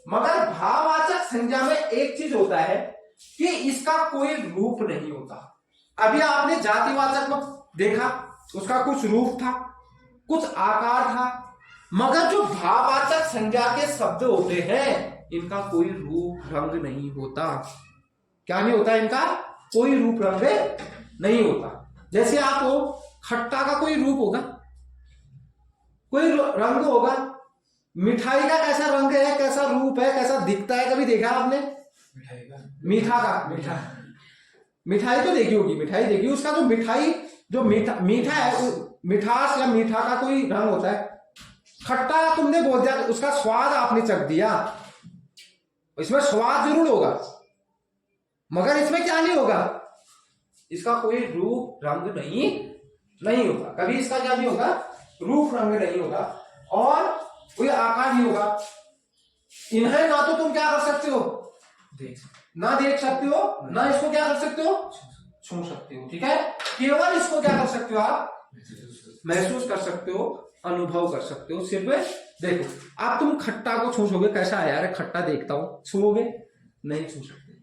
मगर भाववाचक संज्ञा में एक चीज होता है कि इसका कोई रूप नहीं होता। अभी आपने जातिवाचक में देखा, उसका कुछ रूप था, कुछ आकार था, मगर जो भाववाचक संज्ञा के शब्द होते हैं, इनका कोई रूप रंग नहीं होता। क्या नहीं होता? इनका कोई रूप रंग नहीं होता। जैसे आपको खट्टा का कोई रूप होगा, कोई रंग होगा। मिठाई का कैसा रंग है, कैसा रूप है, कैसा दिखता है, कभी देखा आपने? मिठाई का, मिठाई तो देखी होगी, मिठाई देखी। उसका जो मिठाई, जो मीठा है, मिठास या मीठा का कोई रंग होता है। खट्टा तुमने बोल दिया, उसका स्वाद आपने चख दिया, इसमें स्वाद जरूर होगा, मगर इसमें क्या नहीं होगा? इसका कोई रूप रंग नहीं होगा। कभी इसका क्या नहीं होगा? रूप रंग नहीं होगा, और कोई आकार नहीं होगा। इन्हें ना तो तुम क्या कर सकते हो? ना देख सकते हो, ना इसको क्या कर सकते हो? छू सकते हो। ठीक है, केवल इसको क्या कर सकते हो? आप महसूस कर सकते हो, अनुभव कर सकते हो। सिर्फ देखो, आप तुम खट्टा को छूओगे, कैसा है यार खट्टा, देखता हूं, छूओगे? नहीं छू सकते।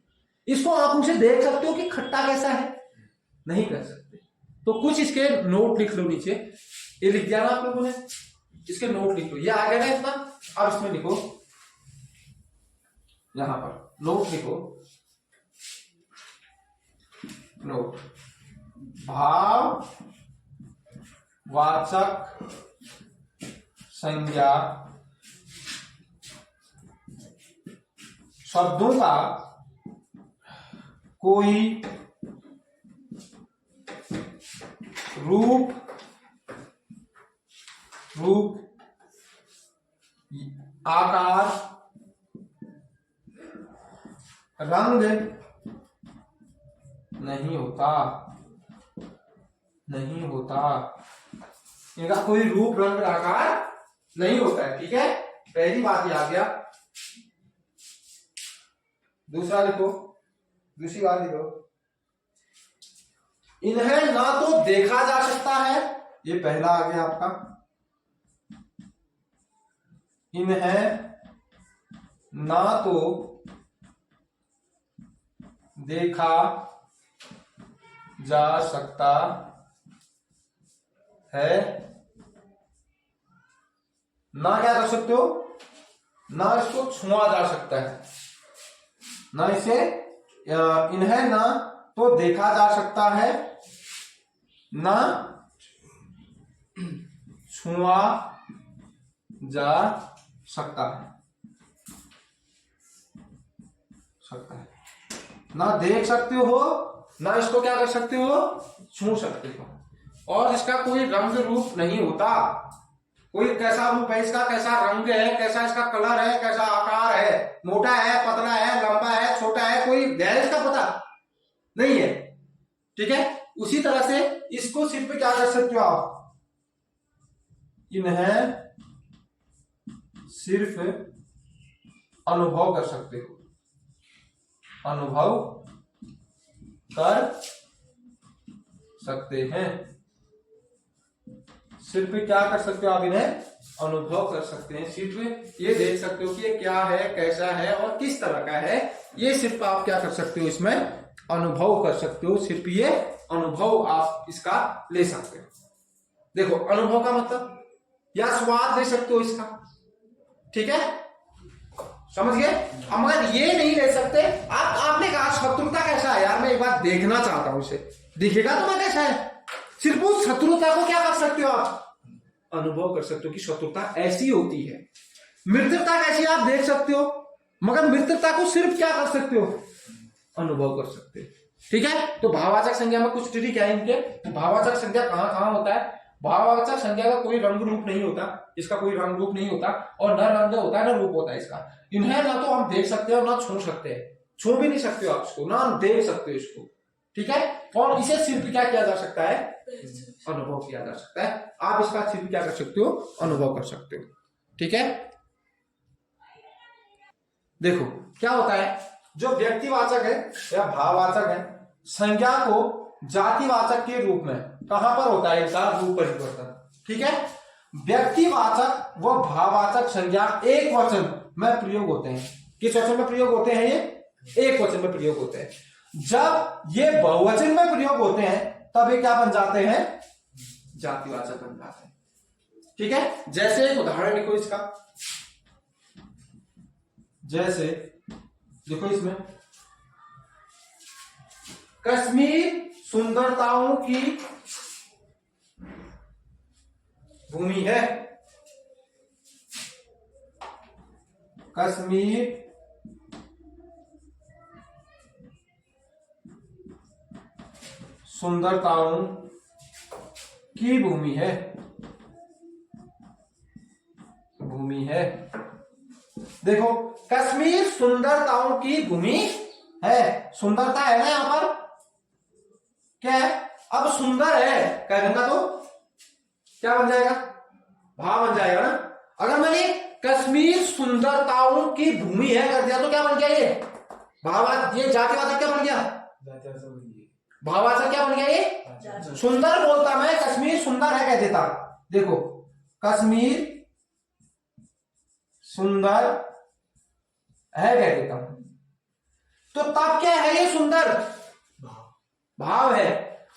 इसको आंखों से देख सकते हो कि खट्टा कैसा है? नहीं कर सकते। तो कुछ इसके नोट लिख लो नीचे, ये लिख दिया ना आप लोगों ने, इसके नोट लिख लो। ये आ गया ना इतना, अब इसमें लिखो, यहां पर नोट लिखो। नोट, भाव वाचक संज्ञा शब्दों का कोई रूप आकार रंग नहीं होता। इनका कोई रूप रंग आकार नहीं होता है। ठीक है, पहली बात ये आ गया। दूसरा लिखो, दूसरी बात लिखो, इन्हें ना तो देखा जा सकता है, ये पहला आ गया आपका, इन्हें ना तो देखा जा सकता है, ना क्या कर सकते हो, ना इसको छुआ जा सकता है, ना इसे, इन्हें ना तो देखा जा सकता है, ना छुआ जा सकता है, ना देख सकते हो, ना इसको क्या कर सकते हो, छू सकते हो, और इसका कोई रंग रूप नहीं होता, कोई कैसा रूप है इसका, कैसा रंग है, कैसा इसका कलर है, कैसा आकार है, मोटा है, पतला है, लंबा है, छोटा है, कोई है इसका पता नहीं है, ठीक है। उसी तरह से इसको सिर्फ क्या कर सकते हो आप, इन्हें सिर्फ अनुभव कर सकते हो, अनुभव कर सकते हैं, सिर्फ क्या कर सकते हो आप, इन्हें अनुभव कर सकते हैं, सिर्फ ये देख सकते हो कि ये क्या है, कैसा है और किस तरह का है, ये सिर्फ आप क्या कर सकते हो, इसमें अनुभव कर सकते हो, सिर्फ ये अनुभव आप इसका ले सकते हो। देखो अनुभव का मतलब या स्वाद ले सकते हो इसका, ठीक है, समझ गए। मगर ये नहीं ले सकते आपने कहा शत्रुता कैसा है यार, मैं एक बार देखना चाहता हूं इसे, दिखेगा तो मैं कैसा है, सिर्फ उस शत्रुता को क्या कर सकते हो आप, अनुभव कर सकते हो कि शत्रुता ऐसी होती है। मित्रता कैसी आप देख सकते हो, मगर मित्रता को सिर्फ क्या कर सकते हो, अनुभव कर सकते हो, ठीक है। तो भाववाचक संज्ञा में कुछ ट्रिक है इनके, तो भाववाचक संज्ञा कहां कहां होता है, भाववाचक संज्ञा का कोई रंग रूप नहीं होता, इसका कोई रंग रूप नहीं होता, और न रंग होता है न रूप होता है इसका। इन्हें ना तो हम देख सकते हो ना छू सकते हैं, छू भी नहीं सकते हो आप इसको, ना देख सकते हो इसको, ठीक है। और इसे सिर्फ क्या किया जा सकता है, अनुभव किया जा सकता है, आप इसका सिर्फ क्या कर सकते हो, अनुभव कर सकते हो, ठीक है। देखो क्या होता है, जो व्यक्तिवाचक है या भाववाचक है, संज्ञा को जातिवाचक के रूप में कहां पर होता है इसका रूप परिवर्तन, ठीक है। व्यक्तिवाचक व भाववाचक संज्ञा एक वचन में प्रयोग होते हैं, किस वचन में प्रयोग होते हैं, ये एक वचन में प्रयोग होते हैं। जब ये बहुवचन में प्रयोग होते हैं तब ये क्या बन जाते हैं, जातिवाचक बन जाते हैं, ठीक है। जैसे एक उदाहरण लिखो इसका, जैसे देखो इसमें, कश्मीर सुंदरताओं की भूमि है, कश्मीर सुंदरताओं की भूमि है, भूमि है। देखो कश्मीर सुंदरताओं की भूमि है, सुंदरता है ना यहां पर, क्या है, अब सुंदर है कह दूंगा तो क्या बन जाएगा, भाव बन जाएगा ना। अगर मैंने कश्मीर सुंदरताओं की भूमि है कर दिया तो क्या बन गया, ये भाव, ये जातिवाचक क्या बन गया, भाववाचक क्या बन गया, ये सुंदर बोलता मैं, कश्मीर सुंदर है कह देता। देखो कश्मीर सुंदर है कह देता हूं, तो तब क्या है, ये सुंदर भाव है।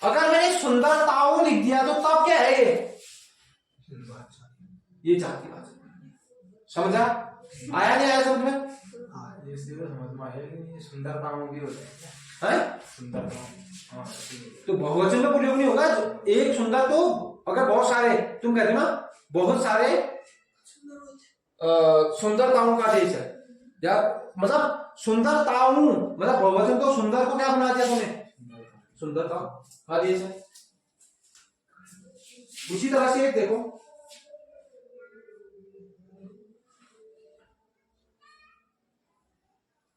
अगर मैंने सुंदरताओं लिख दिया तो तब क्या है, ये जातिवाचक। समझा, आया नहीं आया समझ में, ये समझ में आया कि सुंदरताओं भी होते हैं, सुंदरताओं, तो बहुवचन में प्रयोग नहीं होगा, एक सुंदर, तो अगर बहुत सारे तुम कहते ना, बहुत सारे सुंदरताओं का देश है, या मतलब सुंदरताओं मतलब बहुवचन, तो सुंदर को क्या बना दिया तुमने, सुंदरता का देश है। उसी तरह से एक देखो,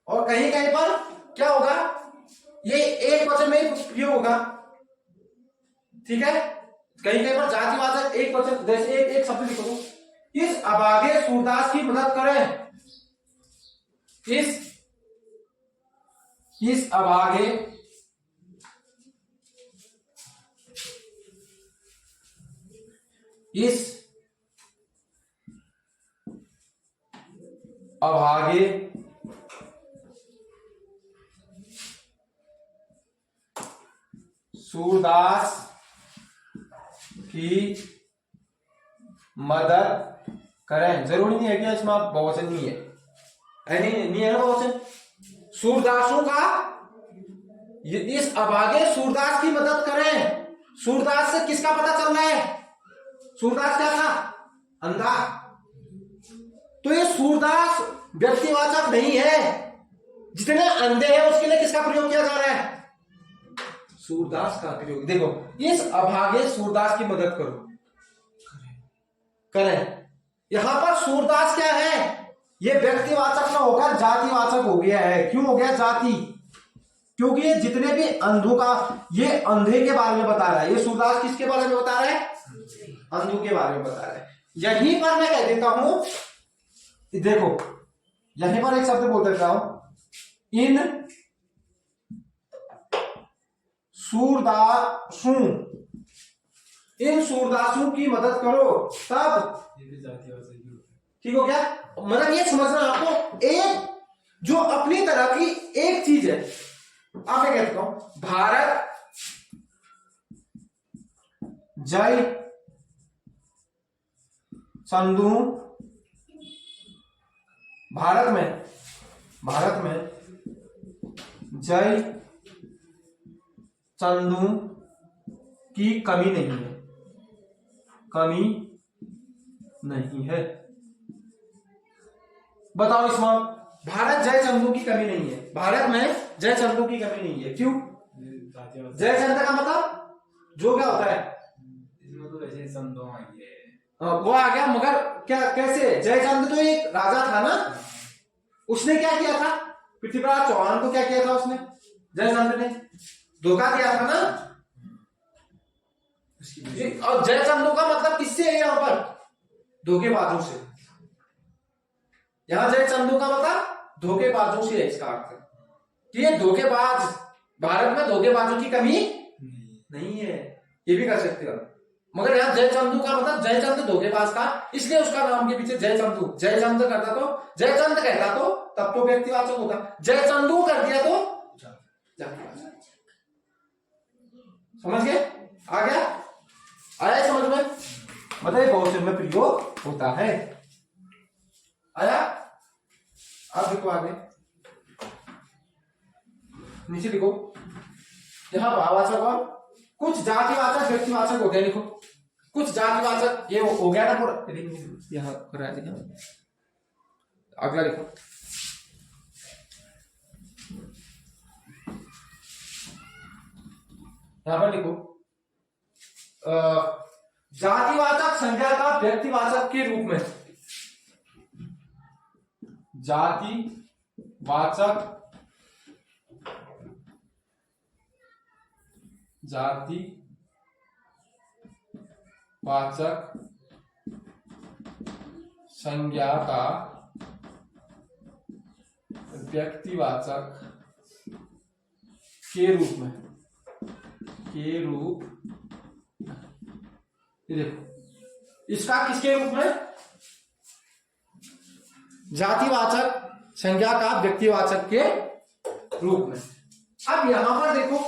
और कहीं कहीं पर क्या होगा, ये एक वचन में प्रयोग होगा, ठीक है। कहीं कहीं पर जातिवाचक एक वचन, जैसे एक शब्द लिखो तो, इस अभागे सूरदास की मदद करें, इस इस अभागे सूरदास की मदद करें। जरूरी नहीं है कि इसमें आप बहुवचन नहीं है, नहीं है ना बहुवचन। सूरदासों का इस अभागे सूरदास की मदद करें। सूरदास से किसका पता चल रहा है? सूरदास क्या था? अंधा। तो ये सूरदास व्यक्तिवाचक नहीं है। जितने अंधे हैं उसके लिए किसका प्रयोग किया जा रहा है? सूरदास का प्रयोग। देखो, इस अभागे सूरदास की मदद करो, करें। यहां पर सूरदास क्या है? ये व्यक्तिवाचक ना होकर जातिवाचक हो गया है। क्यों हो गया जाति? क्योंकि ये जितने भी अंधों का, ये अंधे के बारे में बता रहा है। ये सूरदास किसके बारे में बता रहा है? अंधों के बारे में बता रहा है। यहीं पर मैं कह देता हूं, देखो यहीं पर एक शब्द बोल देता हूं, इन सूरदासों की मदद करो, तब ठीक हो गया। मतलब ये समझना आपको, एक जो अपनी तरह की एक चीज है। आप मैं कहता हूं भारत जय चंदू, भारत में जय चंदू की कमी नहीं है, कमी नहीं है। बताओ इसमें, भारत जय चंदू की कमी नहीं है, भारत में जय चंदू की कमी नहीं है। क्यों? जय चंद का मतलब जो क्या होता है? इसमें तो वैसे संतों आ गया, वो आ गया, मगर क्या कैसे? जयचंद तो एक राजा था ना, उसने क्या किया था? पृथ्वीराज चौहान को क्या किया था उसने? जयचंद ने धोखा दिया था ना। और जयचंदों का मतलब किससे है यहां पर? धोखेबाजों से। यहां जयचंदों का मतलब धोखेबाजों से है। इसका अर्थ कि ये धोखेबाज, भारत में धोखेबाजों की कमी नहीं है, ये भी कर सकते हो। मगर यहां जयचंदू का मतलब जयचंद धोखेबाज का, इसलिए उसका नाम के पीछे जयचंदू। जयचंद करता तो, जयचंद कहता तो तब तो व्यक्तिवाचक होता, जयचंदू कर दिया तो जातिवाचक। समझ गए? आ गया? आया समझ में? बताइए, बहुवचन में प्रयोग होता है। आया? अब देखो आगे, नीचे लिखो, यहां भाववाचक और कुछ जातिवाचक व्यक्तिवाचक हो गया। लिखो कुछ जातिवाचक, ये हो गया ना पूरा। यहां करा देना, अगला लिखो, यहां पर लिखो जातिवाचक संज्ञा का व्यक्तिवाचक के रूप में, जातिवाचक संज्ञा का व्यक्तिवाचक के रूप में, देखो इसका किसके रूप में? जातिवाचक संज्ञा का व्यक्तिवाचक के रूप में। अब यहां पर देखो,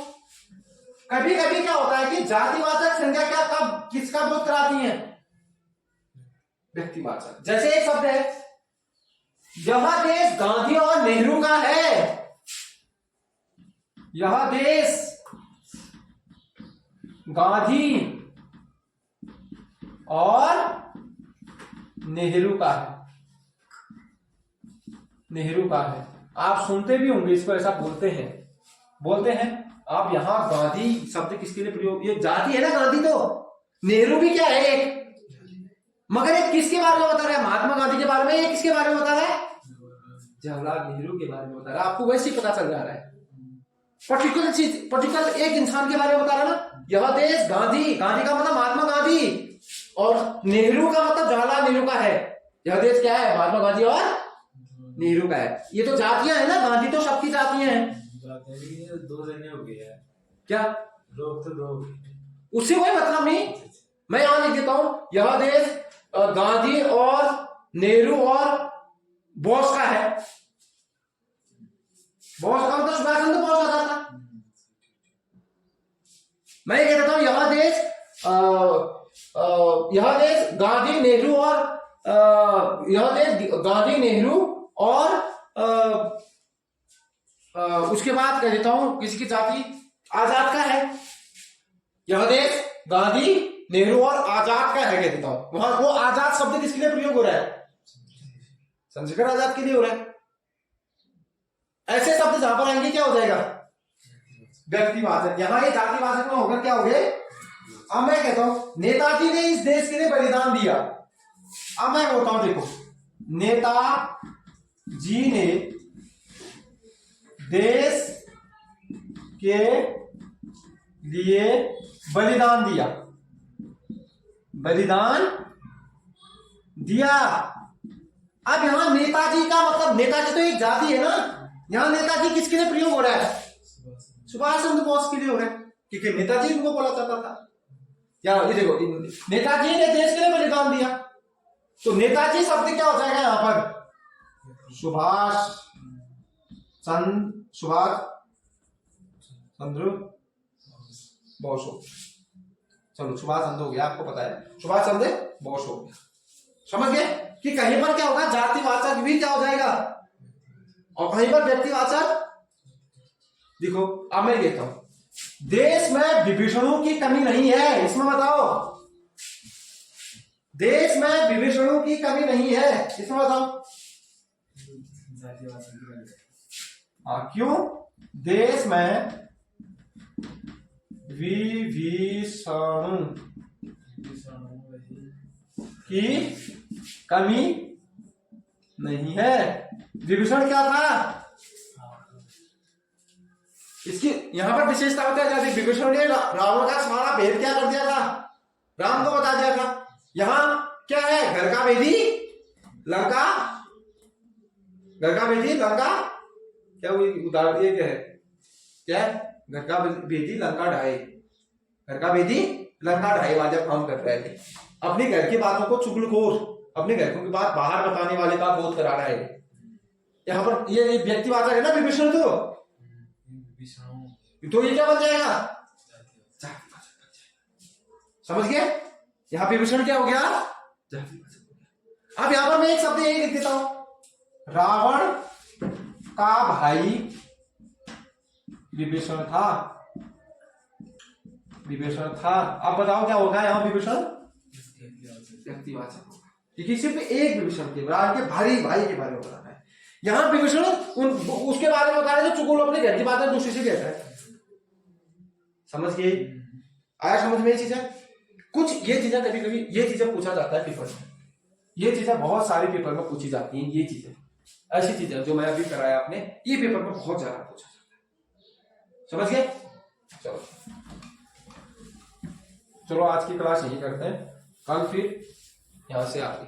कभी कभी क्या होता है कि जातिवाचक संज्ञा क्या कब किसका बोध कराती है? व्यक्तिवाचक। जैसे एक शब्द है, यह देश गांधी और नेहरू का है, यह देश गांधी और नेहरू का है, नेहरू का है। आप सुनते भी होंगे इसको, ऐसा बोलते हैं आप। यहां गांधी शब्द किसके लिए प्रयोग? ये जाति है ना गांधी, तो नेहरू भी क्या है? एक। मगर ये किसके बारे में बता रहा है? महात्मा गांधी के बारे में। ये किसके बारे में बता रहा है? जवाहरलाल नेहरू के बारे में बता रहा है। आपको वैसे ही पता चल जा रहा है, पर्टिकुलर चीज, पर्टिकुलर एक इंसान के बारे में बता रहा है ना। यह देश गांधी, गांधी का मतलब महात्मा गांधी, और नेहरू का मतलब जवाहरलाल नेहरू का है। यह देश क्या है? महात्मा गांधी और नेहरू का है। ये तो जातियां है ना, गांधी तो सबकी जातियां हैं। बात है ये 2 जने हो गए यार। क्या लोग तो 2 हो गए। उससे कोई मतलब नहीं। मैं यहां लिख देता हूं, यह देश गांधी और नेहरू और बोस का है। बोस का मतलब सुभाष चंद्र बोस आता था। मैं ये कह देता हूं यह देश गांधी नेहरू और यह देश गांधी नेहरू और उसके बाद कह देता हूं किसी की जाति आजाद का है। यह देश गांधी नेहरू और आजाद का है कह देता हूं। वहां वो आजाद शब्द किसके लिए प्रयोग हो रहा है? चंद्रशेखर आजाद के लिए हो रहा है। ऐसे शब्द जहां पर आएंगे क्या हो जाएगा? व्यक्तिवाचक। यहां ये जातिवाचक में होकर क्या हो गए? अब मैं कहता हूं नेताजी ने इस देश के लिए बलिदान दिया। अब मैं बोलता हूं देखो, नेताजी ने देश के लिए बलिदान दिया। बलिदान दिया। अब यहां नेताजी का मतलब, नेताजी तो एक जाति है ना, यहां नेताजी किसके लिए प्रयोग हो रहा है? सुभाष चंद्र बोस के लिए हो रहा है, क्योंकि नेताजी उनको बोला जाता था। क्या ये देखो, नेताजी ने देश के लिए बलिदान दिया, तो नेताजी शब्द क्या हो जाएगा यहां पर? सुभाष चंद्र बोस हो। चलो सुभाष चंद्र हो गया, आपको पता है सुभाष चंद्र बोस हो गया। समझ गए कि कहीं पर क्या होगा? जातिवाचक भी क्या हो जाएगा और कहीं पर व्यक्तिवाचक। देखो अब मैं कहता हूं देश में विभीषणों की कमी नहीं है, इसमें बताओ। देश में विभीषणों की कमी नहीं है, इसमें बताओ। क्यों? देश में विभीषण की कमी नहीं है। विभीषण क्या था? इसकी यहां पर विशेषता बताई जाती है। विभीषण ने रावण का सारा भेद क्या कर दिया था? राम को बता दिया था। यहां क्या है? घर का भेदी लंका, घर का भेदी लंका क्या हुई? उतार दिए क्या है? क्या है? घर का भेदी लंका ढाए। घर का भेदी लंका ढाए वाले काम कर रहे थे। अपने घर की बातों को चुगलखोर, अपने घर की बात बाहर बताने वाले का बोध करा रहा है। यहाँ पर ये व्यक्तिवाचक है ना विभीषण, तो ये क्या बन जाएगा? समझ गए? यहाँ विभीषण क्या हो गया? अब यहां पर मैं एक शब्द यही लिख देता हूं, रावण का भाई विभीषण था। विभीषण था। अब बताओ क्या होगा यहां? विभीषण व्यक्तिवाचक होगा, क्योंकि सिर्फ एक विभीषण के भाई के बारे में बताना है। यहां विभीषण उसके बारे में बता रहे जो चुगल अपने घर की बात है दूसरे से कहता है। समझ गए? आया समझ में ये चीजें? कुछ ये चीजें कभी कभी ये चीजें पूछा जाता है पेपर में। ये चीजें बहुत सारे पेपर में पूछी जाती हैं। ये चीजें ऐसी चीजें जो मैं अभी कराया आपने, ये पेपर में बहुत ज्यादा पूछा जाता है। समझ गए? चलो आज की क्लास यही करते हैं, कल फिर यहां से आगे।